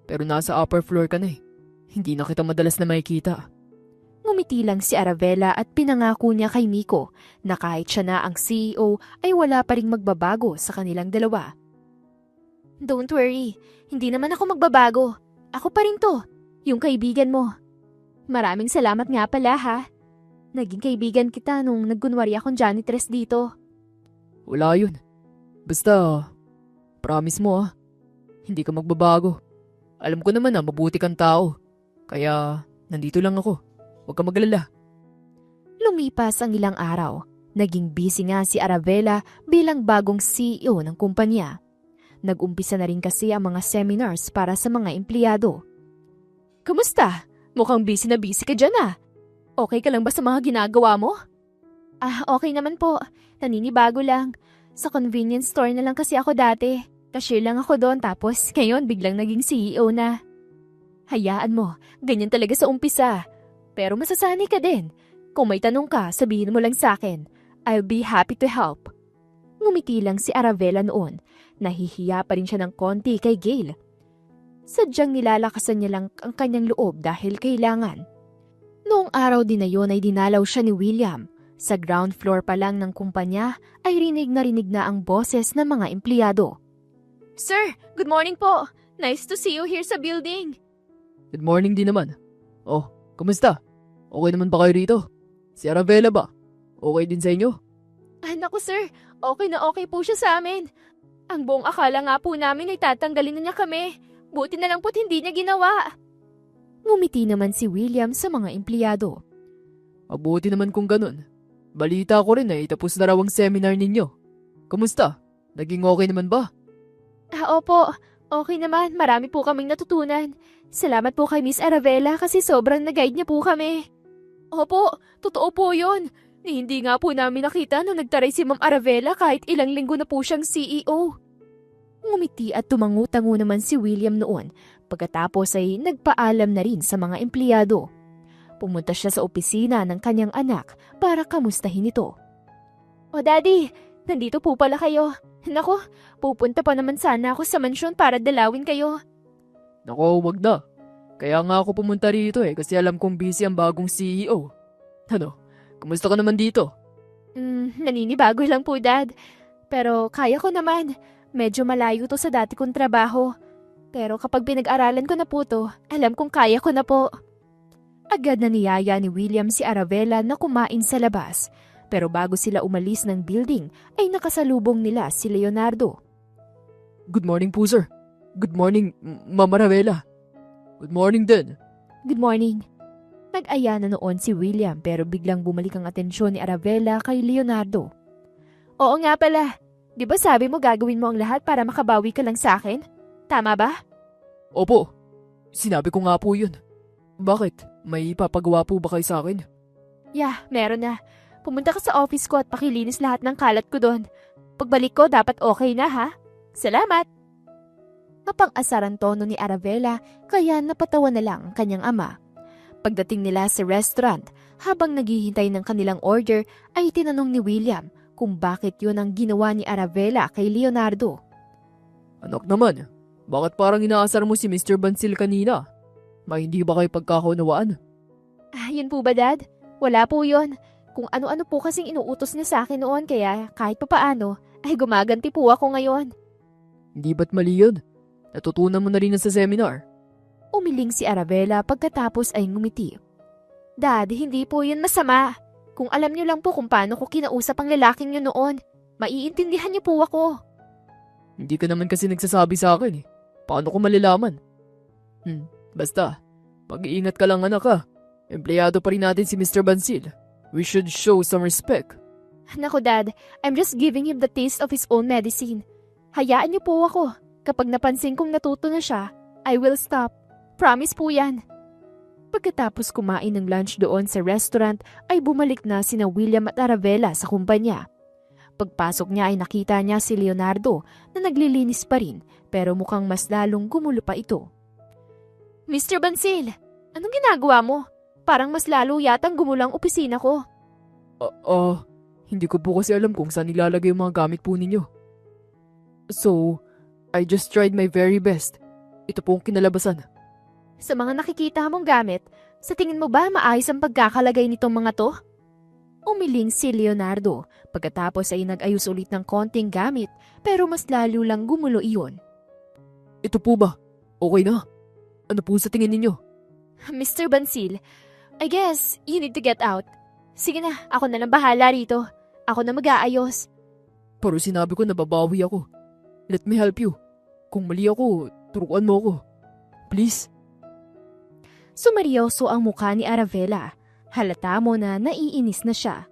Pero nasa upper floor ka na eh. Hindi na kita madalas na makikita. Ngumiti lang si Arabella at pinangako niya kay Miko na kahit siya na ang CEO ay wala pa ring magbabago sa kanilang dalawa. Don't worry, hindi naman ako magbabago. Ako pa rin to, yung kaibigan mo. Maraming salamat nga pala ha. Naging kaibigan kita nung nagkunwari akong janitress dito. Wala yun. Basta, promise mo ah. Hindi ka magbabago. Alam ko naman na mabuti kang tao. Kaya, nandito lang ako. Huwag ka magalala. Lumipas ang ilang araw. Naging busy nga si Arabella bilang bagong CEO ng kumpanya. Nag-umpisa na rin kasi ang mga seminars para sa mga empleyado. Kamusta? Mukhang busy na busy ka dyan ah. Okay ka lang ba sa mga ginagawa mo? Ah, okay naman po. Naninibago lang. Sa convenience store na lang kasi ako dati. Cashier lang ako doon tapos ngayon biglang naging CEO na. Hayaan mo, ganyan talaga sa umpisa. Pero masasanay ka din. Kung may tanong ka, sabihin mo lang sa akin. I'll be happy to help. Ngumiti lang si Arabella noon. Nahihiya pa rin siya ng konti kay Gail. Sadyang nilalakasan niya lang ang kanyang loob dahil kailangan. Noong araw din na yun ay dinalaw siya ni William. Sa ground floor pa lang ng kumpanya ay rinig na ang boses ng mga empleyado. Sir, good morning po. Nice to see you here sa building. Good morning din naman. Oh, kumusta? Okay naman ba kayo rito? Si Arabella ba? Okay din sa inyo? Naku sir, okay na okay po siya sa amin. Ang buong akala nga po namin ay tatanggalin na niya kami. Buti na lang po't hindi niya ginawa. Ngumiti naman si William sa mga empleyado. Mabuti naman kung ganun. balita ko rin tapos na raw ang seminar ninyo. Kamusta? Naging okay naman ba? Opo. Okay naman. Marami po kaming natutunan. Salamat po kay Miss Aravela kasi sobrang nag-guide niya po kami. Opo, totoo po yun. Hindi nga po namin nakita nung nagtaray si Ma'am Aravela kahit ilang linggo na po siyang CEO. Ngumiti at tumangu-tango naman si William noon. Pagkatapos ay nagpaalam na rin sa mga empleyado. Pumunta siya sa opisina ng kanyang anak para kamustahin ito. O Daddy, nandito po pala kayo. Nako, pupunta pa naman sana ako sa mansyon para dalawin kayo. Nako, wag na. Kaya nga ako pumunta rito kasi alam kong busy ang bagong CEO. Ano, kumusta ka naman dito? Naninibago lang po, Dad. Pero kaya ko naman. Medyo malayo to sa dati kong trabaho. Pero kapag pinag-aralan ko na po to, alam kong kaya ko na po. Agad na niyaya ni William si Aravela na kumain sa labas. Pero bago sila umalis ng building, ay nakasalubong nila si Leonardo. Good morning po, sir. Good morning, Ma'am Aravela. Good morning din. Good morning. Nag-aya na noon si William pero biglang bumalik ang atensyon ni Aravela kay Leonardo. Oo nga pala. Di ba sabi mo gagawin mo ang lahat para makabawi ka lang sa akin? Tama ba? Opo. Sinabi ko nga po yun. Bakit? May ipapagawa po ba kayo sa akin? Yeah, meron na. Pumunta ka sa office ko at pakilinis lahat ng kalat ko doon. Pagbalik ko, dapat okay na ha? Salamat! Mapang-asar ang tono ni Aravela kaya napatawa na lang ang kanyang ama. Pagdating nila sa restaurant, habang naghihintay ng kanilang order ay tinanong ni William kung bakit yun ang ginawa ni Aravela kay Leonardo. Anak naman, bakit parang inaasar mo si Mr. Bansil kanina? May hindi ba kayo pagkakaunawaan? Yun po ba, Dad? Wala po yun. Kung ano-ano po kasing inuutos niya sa akin noon kaya kahit papaano ay gumaganti po ako ngayon. Hindi ba't mali yun? Natutunan mo na rin sa seminar. Umiling si Aravela pagkatapos ay ngumiti. Dad, hindi po yun masama. Kung alam niyo lang po kung paano ko kinausap ang lalaking yun noon, maiintindihan niyo po ako. Hindi ka naman kasi nagsasabi sa akin Paano ko malalaman? Basta, mag-iingat ka lang anak ha. Empleyado pa rin natin si Mr. Bansil. We should show some respect. Naku Dad, I'm just giving him the taste of his own medicine. Hayaan niyo po ako. Kapag napansin kong natuto na siya, I will stop. Promise po yan. Pagkatapos kumain ng lunch doon sa restaurant, ay bumalik na sina William at Aravela sa kumpanya. Pagpasok niya ay nakita niya si Leonardo na naglilinis pa rin pero mukhang mas lalong gumulo pa ito. Mr. Bansil, anong ginagawa mo? Parang mas lalo yatang gumulang opisina ko. Hindi ko po kasi alam kung saan nilalagay yung mga gamit po ninyo. So, I just tried my very best. Ito po ang kinalabasan. Sa mga nakikita mong gamit, sa tingin mo ba maayos ang pagkakalagay nitong mga to? Umiling si Leonardo. Pagkatapos ay nag-ayos ulit ng konting gamit pero mas lalo lang gumulo iyon. Ito po ba? Okay na? Ano po sa tingin ninyo? Mr. Bansil, I guess you need to get out. Sige na, ako na lang bahala rito. Ako na mag-aayos. Pero sinabi ko na babawi ako. Let me help you. Kung mali ako, turuan mo ako. Please. Sumeryoso ang mukha ni Aravela. Halata mo na naiinis na siya.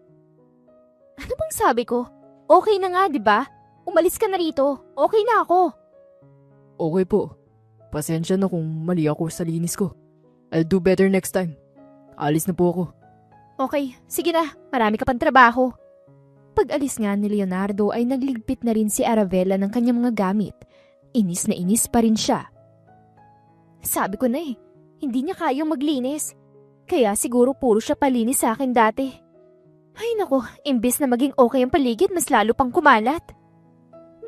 Ano bang sabi ko? Okay na nga, di ba? Umalis ka na rito. Okay na ako. Okay po. Pasensya na kung mali ako sa linis ko. I'll do better next time. Alis na po ako. Okay, sige na. Marami ka pang trabaho. Pag-alis nga ni Leonardo ay nagligpit na rin si Aravela ng kanyang mga gamit. Inis na inis pa rin siya. Sabi ko na hindi niya kayang maglinis. Kaya siguro puro siya palinis sa akin dati. Ay nako, imbes na maging okay ang paligid, mas lalo pang kumalat.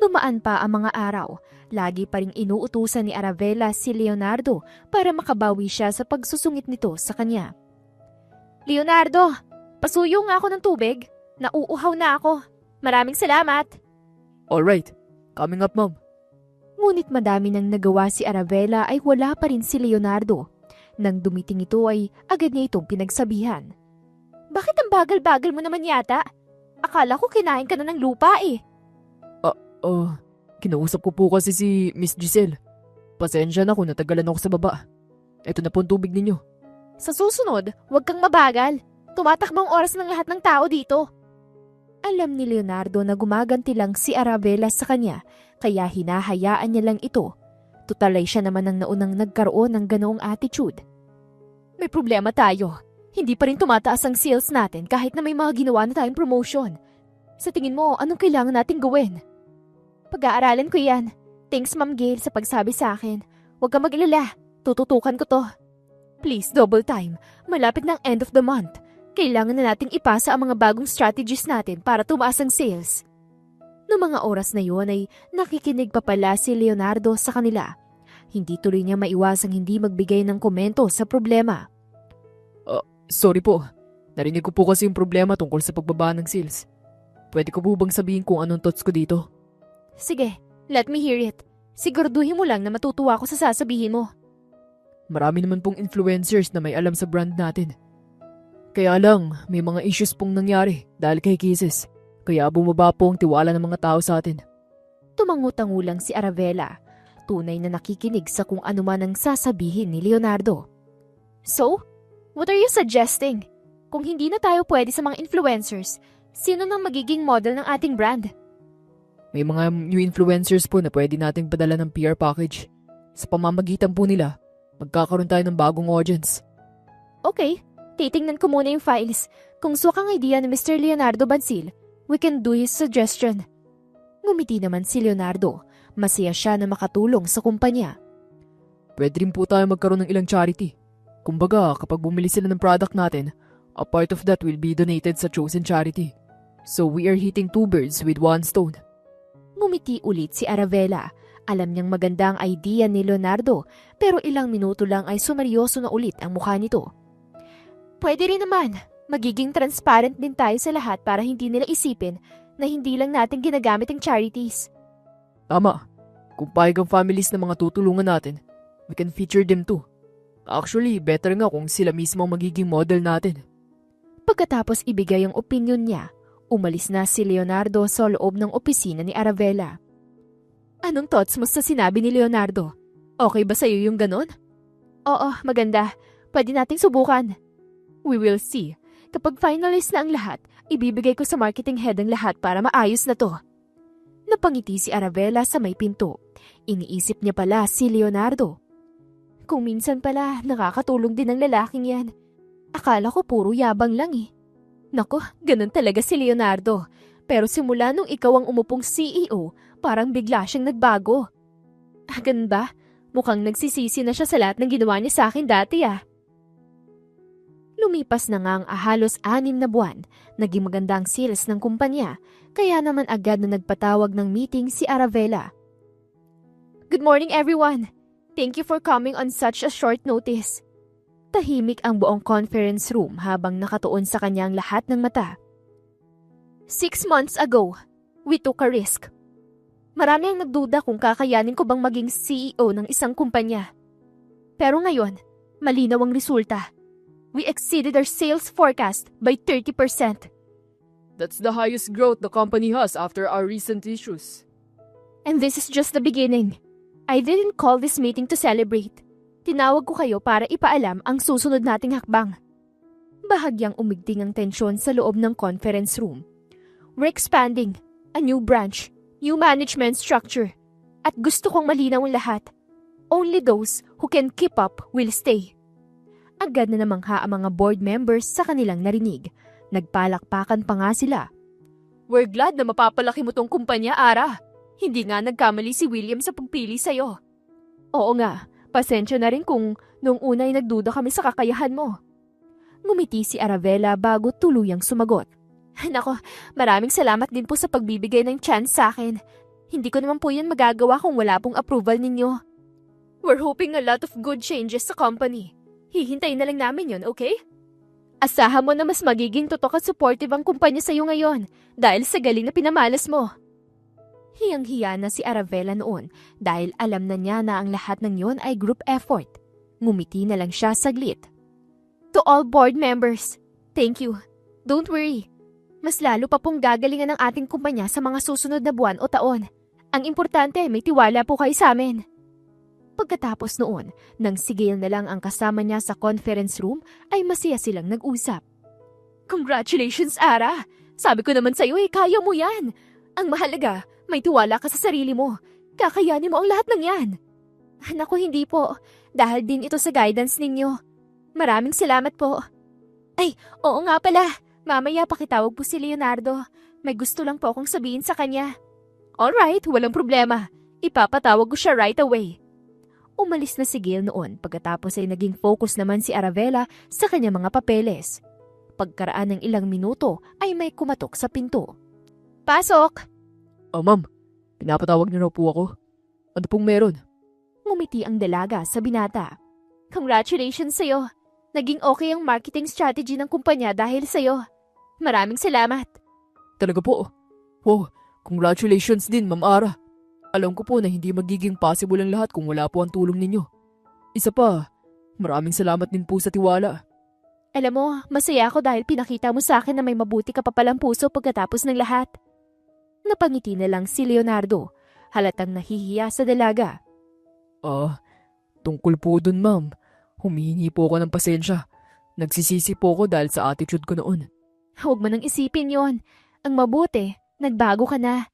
Dumaan pa ang mga araw. Lagi pa ring inuutusan ni Aravela si Leonardo para makabawi siya sa pagsusungit nito sa kanya. Leonardo, pasuyo nga ako ng tubig. Nauuhaw na ako. Maraming salamat. Alright, coming up ma'am. Ngunit madami nang nagawa si Aravela ay wala pa rin si Leonardo. Nang dumiting ito ay agad niya itong pinagsabihan. Bakit ang bagal-bagal mo naman yata? Akala ko kinain ka na ng lupa Kinausap ko po kasi si Miss Giselle. Pasensya na kung natagalan ako sa baba. Ito na po ang tubig ninyo. Sa susunod, huwag kang mabagal. Tumatakbong oras ng lahat ng tao dito. Alam ni Leonardo na gumaganti lang si Arabella sa kanya, kaya hinahayaan niya lang ito. Tutalay siya naman ang naunang nagkaroon ng ganoong attitude. May problema tayo. Hindi pa rin tumataas ang sales natin kahit na may mga ginawa na tayong promotion. Sa tingin mo, anong kailangan nating gawin? Pag-aaralan ko yan. Thanks Ma'am Gail sa pagsabi sa akin. Huwag kang mag-alala. Tututukan ko to. Please, double time. Malapit na ang end of the month. Kailangan na nating ipasa ang mga bagong strategies natin para tumaas ang sales. Noong mga oras na yun ay nakikinig pa pala si Leonardo sa kanila. Hindi tuloy niya maiwasang hindi magbigay ng komento sa problema. Sorry po. Narinig ko po kasi yung problema tungkol sa pagbaba ng sales. Pwede ko po bang sabihin kung anong thoughts ko dito? Sige, let me hear it. Siguraduhin mo lang na matutuwa ako sa sasabihin mo. Marami naman pong influencers na may alam sa brand natin. Kaya lang, may mga issues pong nangyari dahil kay Kisses. Kaya bumaba po ang tiwala ng mga tao sa atin. Tumangutango lang si Arabella. Tunay na nakikinig sa kung ano man ang sasabihin ni Leonardo. So, what are you suggesting? Kung hindi na tayo pwede sa mga influencers, sino nang magiging model ng ating brand? May mga new influencers po na pwede nating padala ng PR package. Sa pamamagitan po nila, magkakaroon tayo ng bagong audience. Okay, titingnan ko muna yung files. Kung swak ang idea ni Mr. Leonardo Bansil, we can do his suggestion. Ngumiti naman si Leonardo. Masaya siya na makatulong sa kumpanya. Pwede rin po tayo magkaroon ng ilang charity. Kumbaga, kapag bumili sila ng product natin, a part of that will be donated sa chosen charity. So we are hitting two birds with one stone. Ngumiti ulit si Arabella. Alam niyang maganda ang idea ni Leonardo, pero ilang minuto lang ay sumeryoso na ulit ang mukha nito. Pwede rin naman. Magiging transparent din tayo sa lahat para hindi nila isipin na hindi lang natin ginagamit ang charities. Tama. Kung pahig ang families ng mga tutulungan natin, we can feature them too. Actually, better nga kung sila mismo ang magiging model natin. Pagkatapos ibigay ang opinion niya, umalis na si Leonardo sa loob ng opisina ni Arabella. Anong thoughts mo sa sinabi ni Leonardo? Okay ba sa'yo yung ganon? Oo, maganda. Pwede nating subukan. We will see. Kapag finalist na ang lahat, ibibigay ko sa marketing head ang lahat para maayos na to. Napangiti si Arabella sa may pinto. Iniisip niya pala si Leonardo. Kung minsan pala, nakakatulong din ang lalaking yan. Akala ko puro yabang lang eh. Nako, ganun talaga si Leonardo. Pero simula nung ikaw ang umupong CEO, parang bigla siyang nagbago. Ganun ba? Mukhang nagsisisi na siya sa lahat ng ginawa niya sa akin dati ah. Lumipas na nga ang halos 6 na buwan, naging maganda ang sales ng kumpanya, kaya naman agad na nagpatawag ng meeting si Arabella. Good morning everyone! Thank you for coming on such a short notice. Tahimik ang buong conference room habang nakatuon sa kanya ang lahat ng mata. 6 months ago, we took a risk. Marami ang nagduda kung kakayanin ko bang maging CEO ng isang kumpanya. Pero ngayon, malinaw ang resulta. We exceeded our sales forecast by 30%. That's the highest growth the company has after our recent issues. And this is just the beginning. I didn't call this meeting to celebrate. Tinawag ko kayo para ipaalam ang susunod nating hakbang. Bahagyang umigting ang tensyon sa loob ng conference room. We're expanding, a new branch, new management structure. At gusto kong malinaw ang lahat. Only those who can keep up will stay. Agad na namangha ang mga board members sa kanilang narinig. Nagpalakpakan pa nga sila. We're glad na mapapalaki mo tong kumpanya, Ara. Hindi nga nagkamali si William sa pagpili sa'yo. Oo nga, pasensya na rin kung nung una ay nagduda kami sa kakayahan mo. Ngumiti si Arabella bago tuluyang sumagot. Nako, maraming salamat din po sa pagbibigay ng chance sa akin. Hindi ko naman po yan magagawa kung wala pong approval ninyo. We're hoping a lot of good changes sa company. Hihintayin na lang namin yun, okay? Asahan mo na mas magiging totok at supportive ang kumpanya sa'yo ngayon dahil sa galing na pinamalas mo. Hiyang-hiya na si Arabella noon dahil alam na niya na ang lahat ng yon ay group effort. Ngumiti na lang siya saglit. To all board members, thank you. Don't worry. Mas lalo pa pong gagalingan ng ating kumpanya sa mga susunod na buwan o taon. Ang importante, may tiwala po kayo sa amin. Pagkatapos noon, nang sigil na lang ang kasama niya sa conference room, ay masaya silang nag-usap. Congratulations, Ara! Sabi ko naman sa'yo kaya mo yan. Ang mahalaga, may tiwala ka sa sarili mo. Kakayanin mo ang lahat ng yan. Naku, hindi po. Dahil din ito sa guidance ninyo. Maraming salamat po. Ay, oo nga pala. Mamaya pakitawag po si Leonardo. May gusto lang po akong sabihin sa kanya. Alright, walang problema. Ipapatawag ko siya right away. Umalis na si Gail noon pagkatapos ay naging focus naman si Aravela sa kanyang mga papeles. Pagkaraan ng ilang minuto ay may kumatok sa pinto. Pasok! Ma'am, pinapatawag niyo raw po ako. Ano pong meron? Ngumiti ang dalaga sa binata. Congratulations sa'yo. Naging okay ang marketing strategy ng kumpanya dahil sa'yo. Maraming salamat. Talaga po? Wow, congratulations din, Ma'am Ara. Alam ko po na hindi magiging possible ang lahat kung wala po ang tulong ninyo. Isa pa, maraming salamat din po sa tiwala. Alam mo, masaya ako dahil pinakita mo sa akin na may mabuti ka pa palang puso pagkatapos ng lahat. Napangiti na lang si Leonardo, halatang nahihiya sa dalaga. Tungkol po dun, ma'am. Humihingi po ako ng pasensya. Nagsisisi po ako dahil sa attitude ko noon. Huwag mo nang isipin yon. Ang mabuti, nagbago ka na.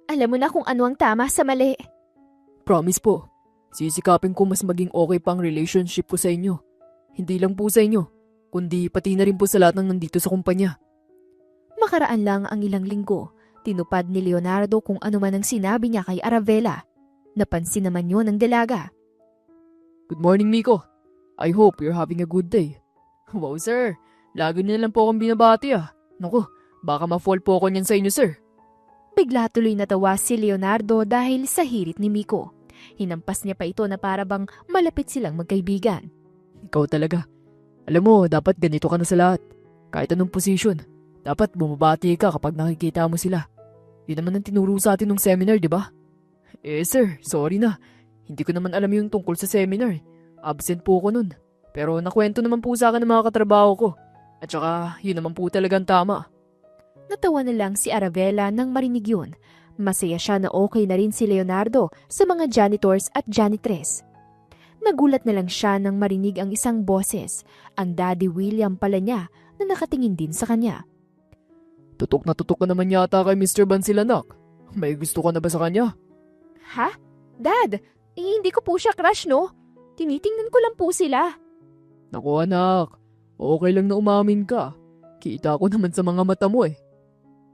Alam mo na kung ano ang tama sa mali. Promise po, sisikapin ko mas maging okay pa ang relationship ko sa inyo. Hindi lang po sa inyo, kundi pati na rin po sa lahat ng nandito sa kumpanya. Makaraan lang ang ilang linggo, tinupad ni Leonardo kung ano man ang sinabi niya kay Aravela. Napansin naman yun ng dalaga. Good morning, Miko. I hope you're having a good day. Wow, sir. Lagi na lang po akong binabati Naku, baka ma-fall po ako niyan sa inyo, sir. Bigla tuloy natawa si Leonardo dahil sa hirit ni Miko. Hinampas niya pa ito na para bang malapit silang magkaibigan. Ikaw talaga. Alam mo, dapat ganito ka na sa lahat. Kahit anong posisyon, dapat bumabati ka kapag nakikita mo sila. Yun naman ang tinuro sa atin ng seminar, di ba? Sir, sorry na. Hindi ko naman alam yung tungkol sa seminar. Absent po ako nun. Pero nakwento naman po sa akin ng mga katrabaho ko. At saka, yun naman po talagang tama. Natawa na lang si Aravela nang marinig yun. Masaya siya na okay na rin si Leonardo sa mga janitors at janitress. Nagulat na lang siya nang marinig ang isang boses, ang Daddy William pala niya na nakatingin din sa kanya. Tutok na tutok ka naman yata kay Mr. Bansilanak. May gusto ka na ba sa kanya? Ha? Dad, hindi ko po siya crush, no? Tinitingnan ko lang po sila. Naku anak, okay lang na umamin ka. Kita ko naman sa mga mata mo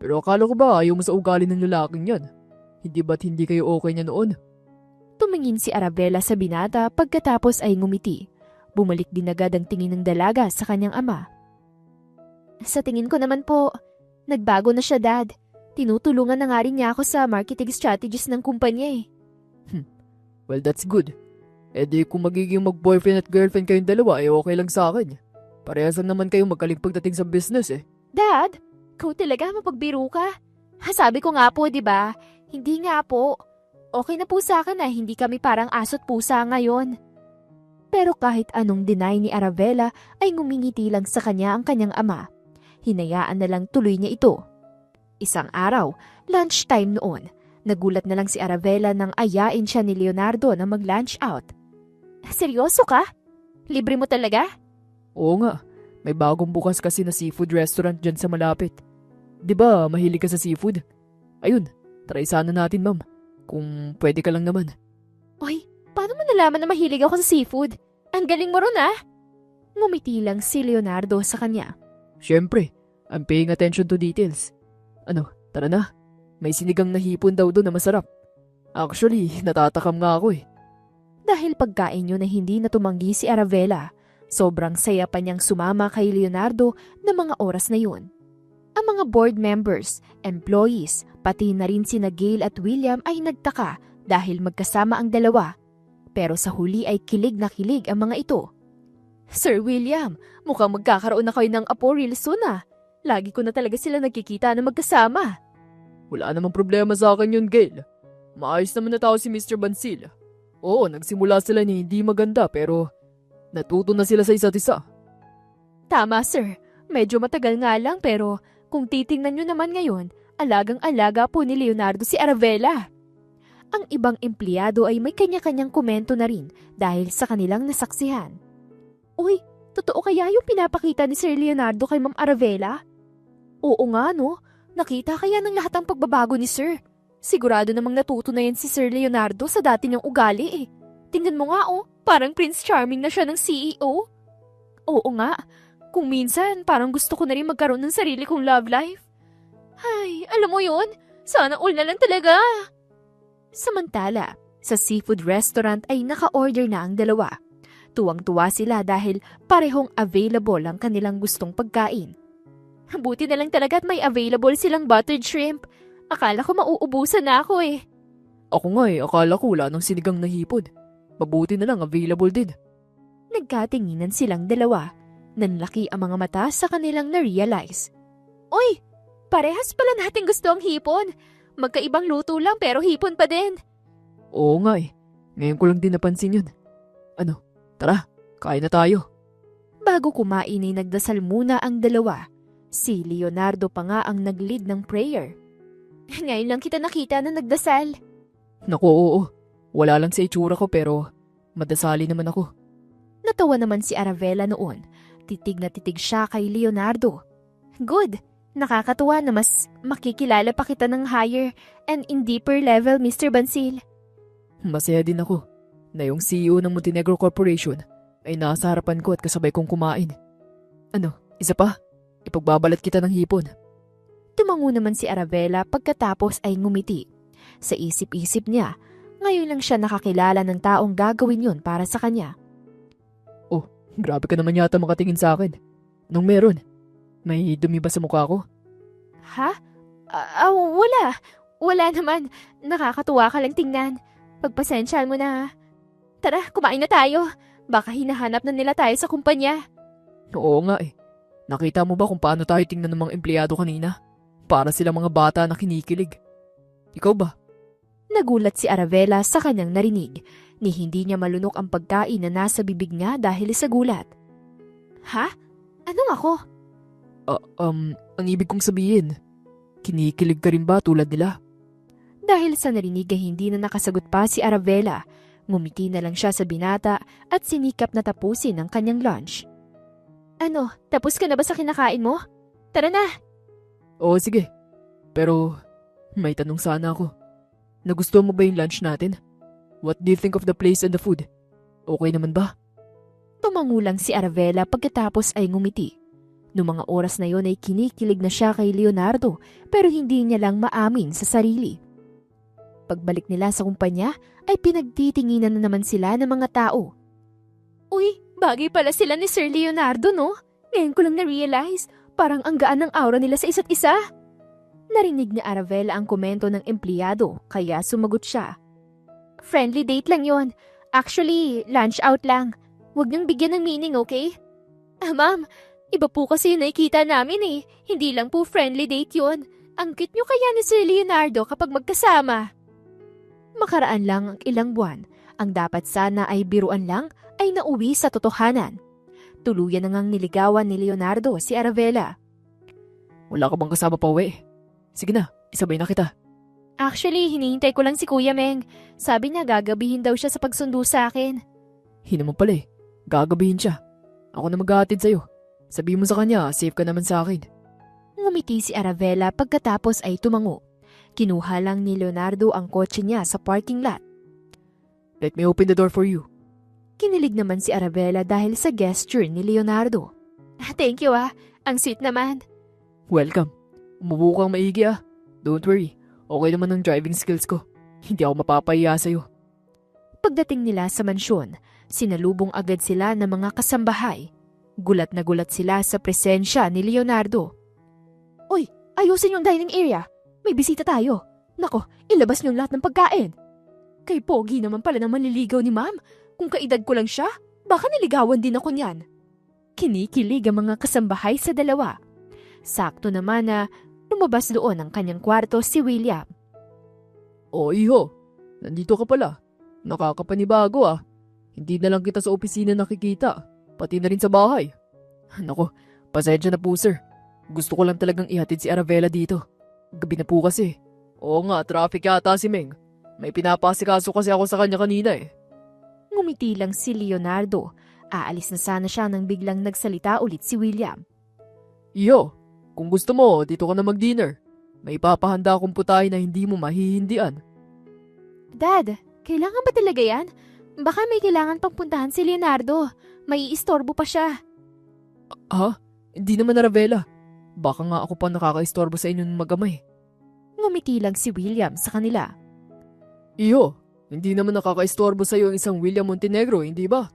Pero akala ko ba ayaw mo sa ugali ng lalaking yan? Hindi ba't hindi kayo okay niya noon? Tumingin si Aravela sa binata pagkatapos ay ngumiti. Bumalik din agad ang tingin ng dalaga sa kanyang ama. Sa tingin ko naman po, nagbago na siya, Dad. Tinutulungan na nga rin niya ako sa marketing strategies ng kumpanya Well, that's good. Di kung magiging mag-boyfriend at girlfriend kayong dalawa okay lang sa akin. Parehas lang naman kayong magaling pagdating sa business Dad, ikaw talaga mapagbiro ka. Sabi ko nga po, di ba? Hindi nga po. Okay na po sa akin na hindi kami parang aso't pusa ngayon. Pero kahit anong deny ni Aravela ay ngumingiti lang sa kanya ang kanyang ama. Hinayaan na lang tuloy niya ito. Isang araw, lunchtime noon, nagulat na lang si Aravela nang ayain siya ni Leonardo na mag-lunch out. Seryoso ka? Libre mo talaga? Oo nga, may bagong bukas kasi na seafood restaurant dyan sa malapit. Di ba mahilig ka sa seafood? Ayun, try sana natin, ma'am. Kung pwede ka lang naman. Oy, paano mo nalaman na mahilig ako sa seafood? Ang galing mo ron Ngumiti lang si Leonardo sa kanya. Siyempre, I'm paying attention to details. Ano, tara na. May sinigang na hipon daw doon na masarap. Actually, natatakam nga ako Dahil pagkain nyo na hindi na tumanggi si Aravela, sobrang saya pa niyang sumama kay Leonardo ng mga oras na yun. Ang mga board members, employees, pati na rin sina Gail at William ay nagtaka dahil magkasama ang dalawa. Pero sa huli ay kilig na kilig ang mga ito. Sir William, mukhang magkakaroon na kayo ng apo real soon Lagi ko na talaga sila nagkikita na magkasama. Wala namang problema sa akin yun, Gail. Maayos naman na tao si Mr. Bansil. Oo, nagsimula sila ni hindi maganda pero natuto na sila sa isa't isa. Tama, sir. Medyo matagal nga lang pero kung titingnan nyo naman ngayon, alagang-alaga po ni Leonardo si Aravela. Ang ibang empleyado ay may kanya-kanyang komento na rin dahil sa kanilang nasaksihan. Uy, totoo kaya yung pinapakita ni Sir Leonardo kay Ma'am Aravela? Oo nga no, nakita kaya ng lahat ang pagbabago ni Sir. Sigurado namang natuto na yan si Sir Leonardo sa dati niyang ugali eh. Tingnan mo nga oh, parang Prince Charming na siya ng CEO. Oo nga, kung minsan parang gusto ko na rin magkaroon ng sarili kong love life. Ay, alam mo yun, sana all na lang talaga. Samantala, sa seafood restaurant ay naka-order na ang dalawa. Tuwang-tuwa sila dahil parehong available ang kanilang gustong pagkain. Buti na lang talaga at may available silang buttered shrimp. Akala ko mauubusan na ako eh. Ako nga akala ko wala nang sinigang na hipon. Mabuti na lang available din. Nagkatinginan silang dalawa. Nanlaki ang mga mata sa kanilang na-realize. Uy, parehas pala natin gusto ang hipon. Magkaibang luto lang pero hipon pa din. Oo nga Ngayon ko lang din napansin yun. Ano, tara, kain na tayo. Bago kumain ay nagdasal muna ang dalawa. Si Leonardo pa nga ang nag-lead ng prayer. Ngayon lang kita nakita na nagdasal. Naku, oo. Wala lang sa itsura ko pero madasali naman ako. Natawa naman si Aravela noon. Titig na titig siya kay Leonardo. Good. Nakakatuwa na mas makikilala pa kita ng higher and in deeper level, Mr. Bansil. Masaya din ako na yung CEO ng Montenegro Corporation ay nasa harapan ko at kasabay kong kumain. Ano, isa pa? Ipagbabalat kita ng hipon. Tumango naman si Aravela pagkatapos ay ngumiti. Sa isip-isip niya, ngayon lang siya nakakilala ng taong gagawin yun para sa kanya. Oh, grabe ka naman yata makatingin sa akin. Anong meron? May dumi ba sa mukha ko? Ha? Wala. Wala naman. Nakakatuwa ka lang tingnan. Pagpasensyal mo na. Tara, kumain na tayo. Baka hinahanap na nila tayo sa kumpanya. Oo nga Nakita mo ba kung paano tayo tingnan ng mga empleyado kanina? Para sila mga bata na kinikilig. Ikaw ba? Nagulat si Aravela sa kanyang narinig, ni hindi niya malunok ang pagkain na nasa bibig niya dahil sa gulat. Ha? Anong ako? Ang ibig kong sabihin, kinikilig ka rin ba tulad nila? Dahil sa narinig ay hindi na nakasagot pa si Aravela, ngumiti na lang siya sa binata at sinikap na tapusin ang kanyang lunch. Ano, tapos ka na ba sa kinakain mo? Tara na! Oo, sige. Pero, may tanong sana ako. Nagustuhan mo ba yung lunch natin? What do you think of the place and the food? Okay naman ba? Tumango lang si Aravela pagkatapos ay ngumiti. Noong mga oras na yon ay kinikilig na siya kay Leonardo pero hindi niya lang maamin sa sarili. Pagbalik nila sa kumpanya ay pinagtitinginan na naman sila ng mga tao. Uy, bagay pala sila ni Sir Leonardo no? Ngayon ko lang na-realize, parang ang gaan ng aura nila sa isa't isa. Narinig ni Aravela ang komento ng empleyado kaya sumagot siya. Friendly date lang yon. Actually, lunch out lang. Huwag niyong bigyan ng meaning, okay? Ma'am, iba po kasi yung nakikita namin eh. Hindi lang po friendly date yon. Ang cute niyo kaya ni Sir Leonardo kapag magkasama. Makaraan lang ang ilang buwan. Ang dapat sana ay biruan lang ay nauwi sa totohanan. Tuluyan na ngang niligawan ni Leonardo si Aravela. Wala ka bang kasama pa uwi? Sige na, isabay na kita. Actually, hinihintay ko lang si Kuya Meng. Sabi niya gagabihin daw siya sa pagsundo sa akin. Hina mo pala gagabihin siya. Ako na maghahatid sa'yo. Sabihin mo sa kanya, safe ka naman sa akin. Ngumiti si Aravela pagkatapos ay tumango. Kinuha lang ni Leonardo ang kotse niya sa parking lot. Let me open the door for you. Kinilig naman si Aravela dahil sa gesture ni Leonardo. Thank you ang sweet naman. Welcome. Umubo kang maigi Don't worry, okay naman ang driving skills ko. Hindi ako mapapahiya sa'yo. Pagdating nila sa mansyon, sinalubong agad sila ng mga kasambahay. Gulat na gulat sila sa presensya ni Leonardo. Uy, ayusin yung dining area. May bisita tayo. Nako, ilabas niyo lahat ng pagkain. Kay Pogi naman pala na manliligaw ni Ma'am. Kung kaedad ko lang siya, baka niligawan din ako niyan. Kinikilig ang mga kasambahay sa dalawa. Sakto naman na lumabas doon ang kanyang kwarto si William. Oh, iho. Nandito ka pala. Nakakapanibago Hindi na lang kita sa opisina nakikita. Pati na rin sa bahay. Nako, pasensya na po sir. Gusto ko lang talagang ihatid si Aravela dito. Gabi na po kasi. Oo nga, traffic yata si Meng. May pinapasikaso kasi ako sa kanya kanina Ngumiti lang si Leonardo. Aalis na sana siya nang biglang nagsalita ulit si William. Iyo, Kung gusto mo, dito ka na mag-dinner. May ipapahanda akong putahe na hindi mo mahihindian. Dad, kailangan ba talaga yan? Baka may kailangan pang puntahan si Leonardo. May iistorbo pa siya. Ha? Hindi naman, Arabella. Baka nga ako pa nakakaistorbo sa inyong mag-amay. Ngumiti lang si William sa kanila. Iyo, hindi naman nakakaistorbo sa iyo ang isang William Montenegro, hindi ba?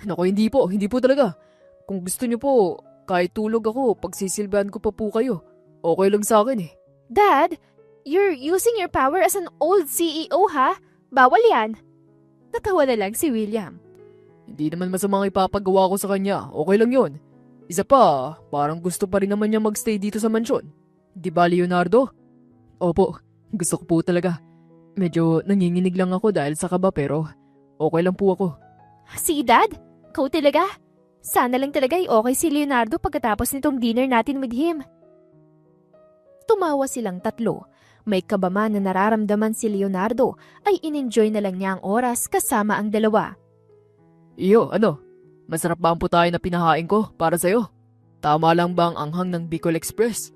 Nako, hindi po talaga. Kung gusto niyo po, kahit tulog ako, pagsisilbahan ko pa po kayo. Okay lang sa akin eh. Dad, you're using your power as an old CEO, ha? Bawal yan. Natawa na lang si William. Hindi naman masamang ipapagawa ko sa kanya, okay lang yon. Isa pa, parang gusto pa rin naman niya magstay dito sa mansyon. Di ba, Leonardo? Opo, gusto ko po talaga. Medyo nanginginig lang ako dahil sa kaba pero okay lang po ako. Si Dad? Ikaw talaga? Sana lang talaga ay okay si Leonardo pagkatapos nitong dinner natin with him. Tumawa silang tatlo. May kabaman na nararamdaman si Leonardo ay in-enjoy na lang niya ang oras kasama ang dalawa. Iyo, ano? Masarap ba ang putahe na pinahain ko para sa'yo? Tama lang ba ang anghang ng Bicol Express?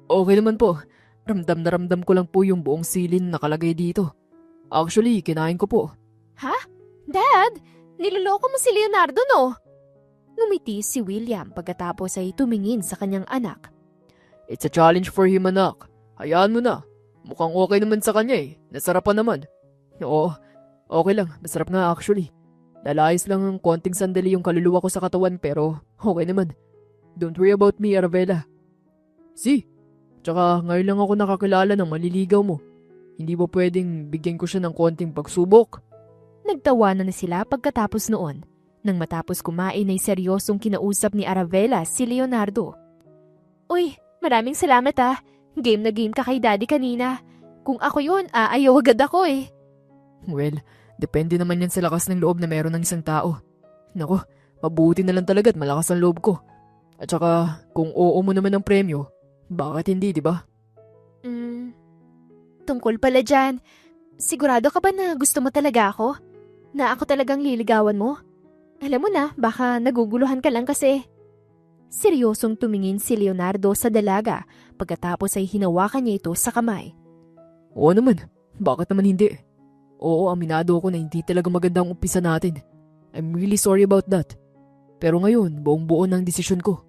Okay naman po. Ramdam na ramdam ko lang po yung buong silin na nakalagay dito. Actually, kinain ko po. Ha? Dad, niloloko mo si Leonardo, no? Ngumiti si William pagkatapos ay tumingin sa kanyang anak. It's a challenge for him, anak. Hayaan mo na. Mukhang okay naman sa kanya eh. Nasarapan naman. Oo, okay lang. Masarap nga actually. Lalayas lang ng konting sandali yung kaluluwa ko sa katawan pero okay naman. Don't worry about me, Arabella. See? Tsaka ngayon lang ako nakakilala ng maliligaw mo. Hindi ba pwedeng bigyan ko siya ng konting pagsubok? Nagtawanan na sila pagkatapos noon. Nang matapos kumain ay seryosong kinausap ni Arabella si Leonardo. Uy, maraming salamat ah. Game na game ka kay daddy kanina. Kung ako yun, aayaw agad ako eh. Well, depende naman yan sa lakas ng loob na meron ng isang tao. Nako, mabuti na lang talaga at malakas ang loob ko. At saka, kung oo mo naman ng premyo, bakit hindi, di ba? Tungkol pala dyan, sigurado ka ba na gusto mo talaga ako? Na ako talagang liligawan mo? Alam mo na, baka naguguluhan ka lang kasi. Seryosong tumingin si Leonardo sa dalaga pagkatapos ay hinawakan niya ito sa kamay. Oo naman, bakit naman hindi? Oo, aminado ako na hindi talaga maganda ang umpisa natin. I'm really sorry about that. Pero ngayon, buong-buo ng desisyon ko.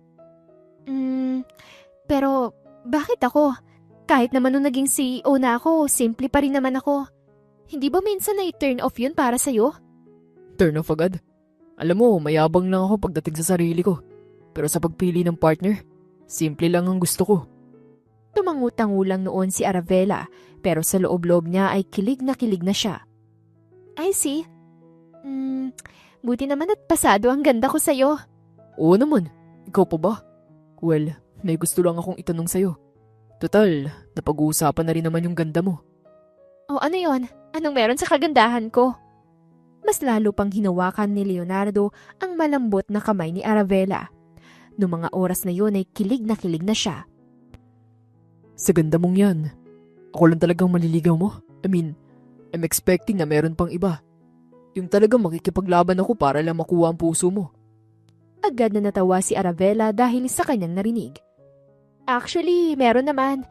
Pero bakit ako? Kahit naman nung naging CEO na ako, simple pa rin naman ako. Hindi ba minsan na i-turn off yun para sa'yo? Turn off agad? Alam mo, mayabang lang ako pagdating sa sarili ko. Pero sa pagpili ng partner, simple lang ang gusto ko. Tumangu-tangu lang noon si Arabella, pero sa loob-loob niya ay kilig na siya. I see. Buti naman at pasado ang ganda ko sa'yo. Oo naman, ikaw pa ba? Well, may gusto lang akong itanong sa'yo. Total, napag-uusapan na rin naman yung ganda mo. O ano yon? Anong meron sa kagandahan ko? Mas lalo pang hinawakan ni Leonardo ang malambot na kamay ni Arabella. Noong mga oras na yun ay kilig na siya. Sa ganda mong yan, ako lang talagang maliligaw mo. I mean, I'm expecting na meron pang iba. Yung talagang makikipaglaban ako para lang makuha ang puso mo. Agad na natawa si Arabella dahil sa kanyang narinig. Actually, meron naman.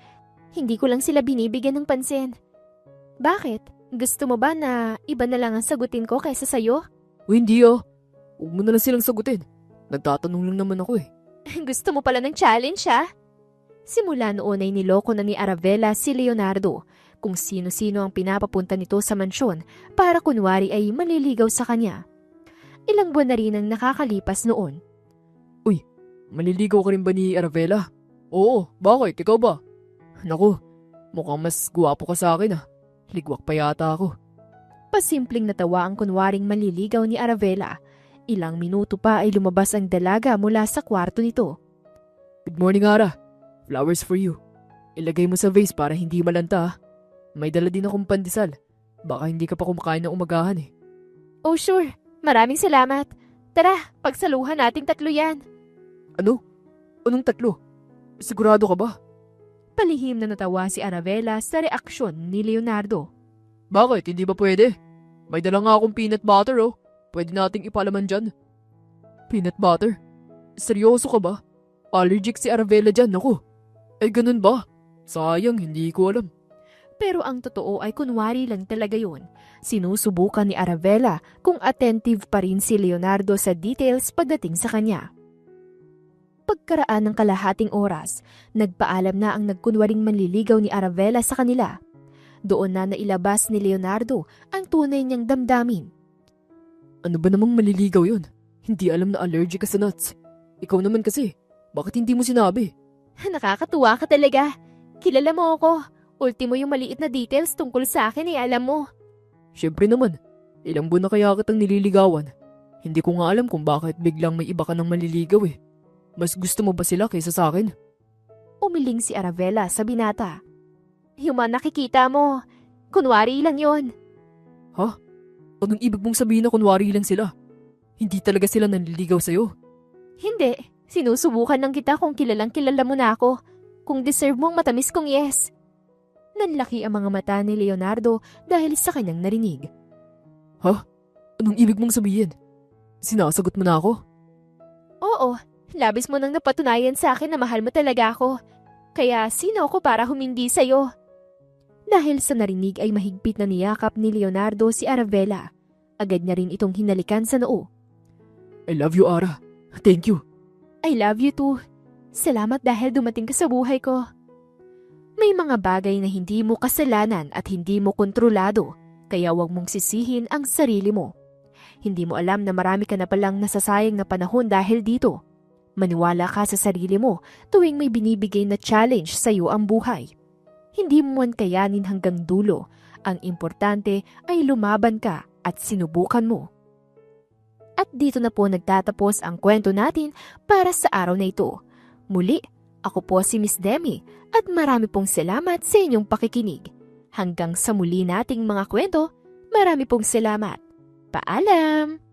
Hindi ko lang sila binibigyan ng pansin. Bakit? Gusto mo ba na iba na lang ang sagutin ko kaysa sa'yo? O hindi ah. Huwag mo na lang silang sagutin. Nagtatanong lang naman ako eh. Gusto mo pala ng challenge ha? Simula noon ay niloko na ni Arabella si Leonardo kung sino-sino ang pinapapunta nito sa mansyon para kunwari ay maliligaw sa kanya. Ilang buwan na rin ang nakakalipas noon. Uy, maliligaw ka rin ba ni Arabella? Oo, bakit? Ikaw ba? Naku, mukhang mas guwapo ka sa akin ah. Ligwak pa yata ako. Pasimpleng natawa ang kunwaring maliligaw ni Arabella. Ilang minuto pa ay lumabas ang dalaga mula sa kwarto nito. Good morning, Ara. Flowers for you. Ilagay mo sa vase para hindi malanta ah. May dala din akong pandesal. Baka hindi ka pa kumakain ng umagahan eh. Oh sure, maraming salamat. Tara, pagsaluhan nating tatlo yan. Ano? Anong tatlo? Sigurado ka ba? Palihim na natawa si Arabella sa reaksyon ni Leonardo. Bakit? Hindi ba pwede? May dala nga akong peanut butter oh. Pwede nating ipalaman dyan. Peanut butter? Seryoso ka ba? Allergic si Arabella dyan, ako. Ay ganun ba? Sayang, hindi ko alam. Pero ang totoo ay kunwari lang talaga yun. Sinusubukan ni Arabella kung attentive pa rin si Leonardo sa details pagdating sa kanya. Pagkaraan ng kalahating oras, nagpaalam na ang nagkunwaring manliligaw ni Arabella sa kanila. Doon na nailabas ni Leonardo ang tunay niyang damdamin. Ano ba namang maliligaw yun? Hindi alam na allergic ka sa nuts. Ikaw naman kasi, bakit hindi mo sinabi? Nakakatuwa ka talaga. Kilala mo ako. Ultimo yung maliit na details tungkol sa akin alam mo. Siyempre naman, ilang buwan na kaya kitang nililigawan. Hindi ko nga alam kung bakit biglang may iba ka nang maliligaw eh. Mas gusto mo ba sila kaysa sa akin? Umiling si Arabella sa binata. Yung mga nakikita mo, kunwari lang yon. Ha? Anong ibig mong sabihin na kunwari lang sila? Hindi talaga sila nanliligaw sa'yo? Hindi, sinusubukan lang kita kung kilalang kilala mo na ako. Kung deserve mong matamis kong yes. Nanlaki ang mga mata ni Leonardo dahil sa kanyang narinig. Ha? Anong ibig mong sabihin? Sinasagot mo na ako? Oo, labis mo nang napatunayan sa akin na mahal mo talaga ako. Kaya sino ako para humindi sa'yo? Dahil sa narinig ay mahigpit na niyakap ni Leonardo si Arabella. Agad niya rin itong hinalikan sa noo. I love you, Ara. Thank you. I love you too. Salamat dahil dumating ka sa buhay ko. May mga bagay na hindi mo kasalanan at hindi mo kontrolado, kaya huwag mong sisihin ang sarili mo. Hindi mo alam na marami ka na palang nasasayang na panahon dahil dito. Maniwala ka sa sarili mo tuwing may binibigay na challenge sa iyo ang buhay. Hindi mo man kayanin hanggang dulo. Ang importante ay lumaban ka at sinubukan mo. At dito na po nagtatapos ang kwento natin para sa araw na ito. Muli, ako po si Miss Demi at marami pong salamat sa inyong pakikinig. Hanggang sa muli nating mga kwento, marami pong salamat. Paalam!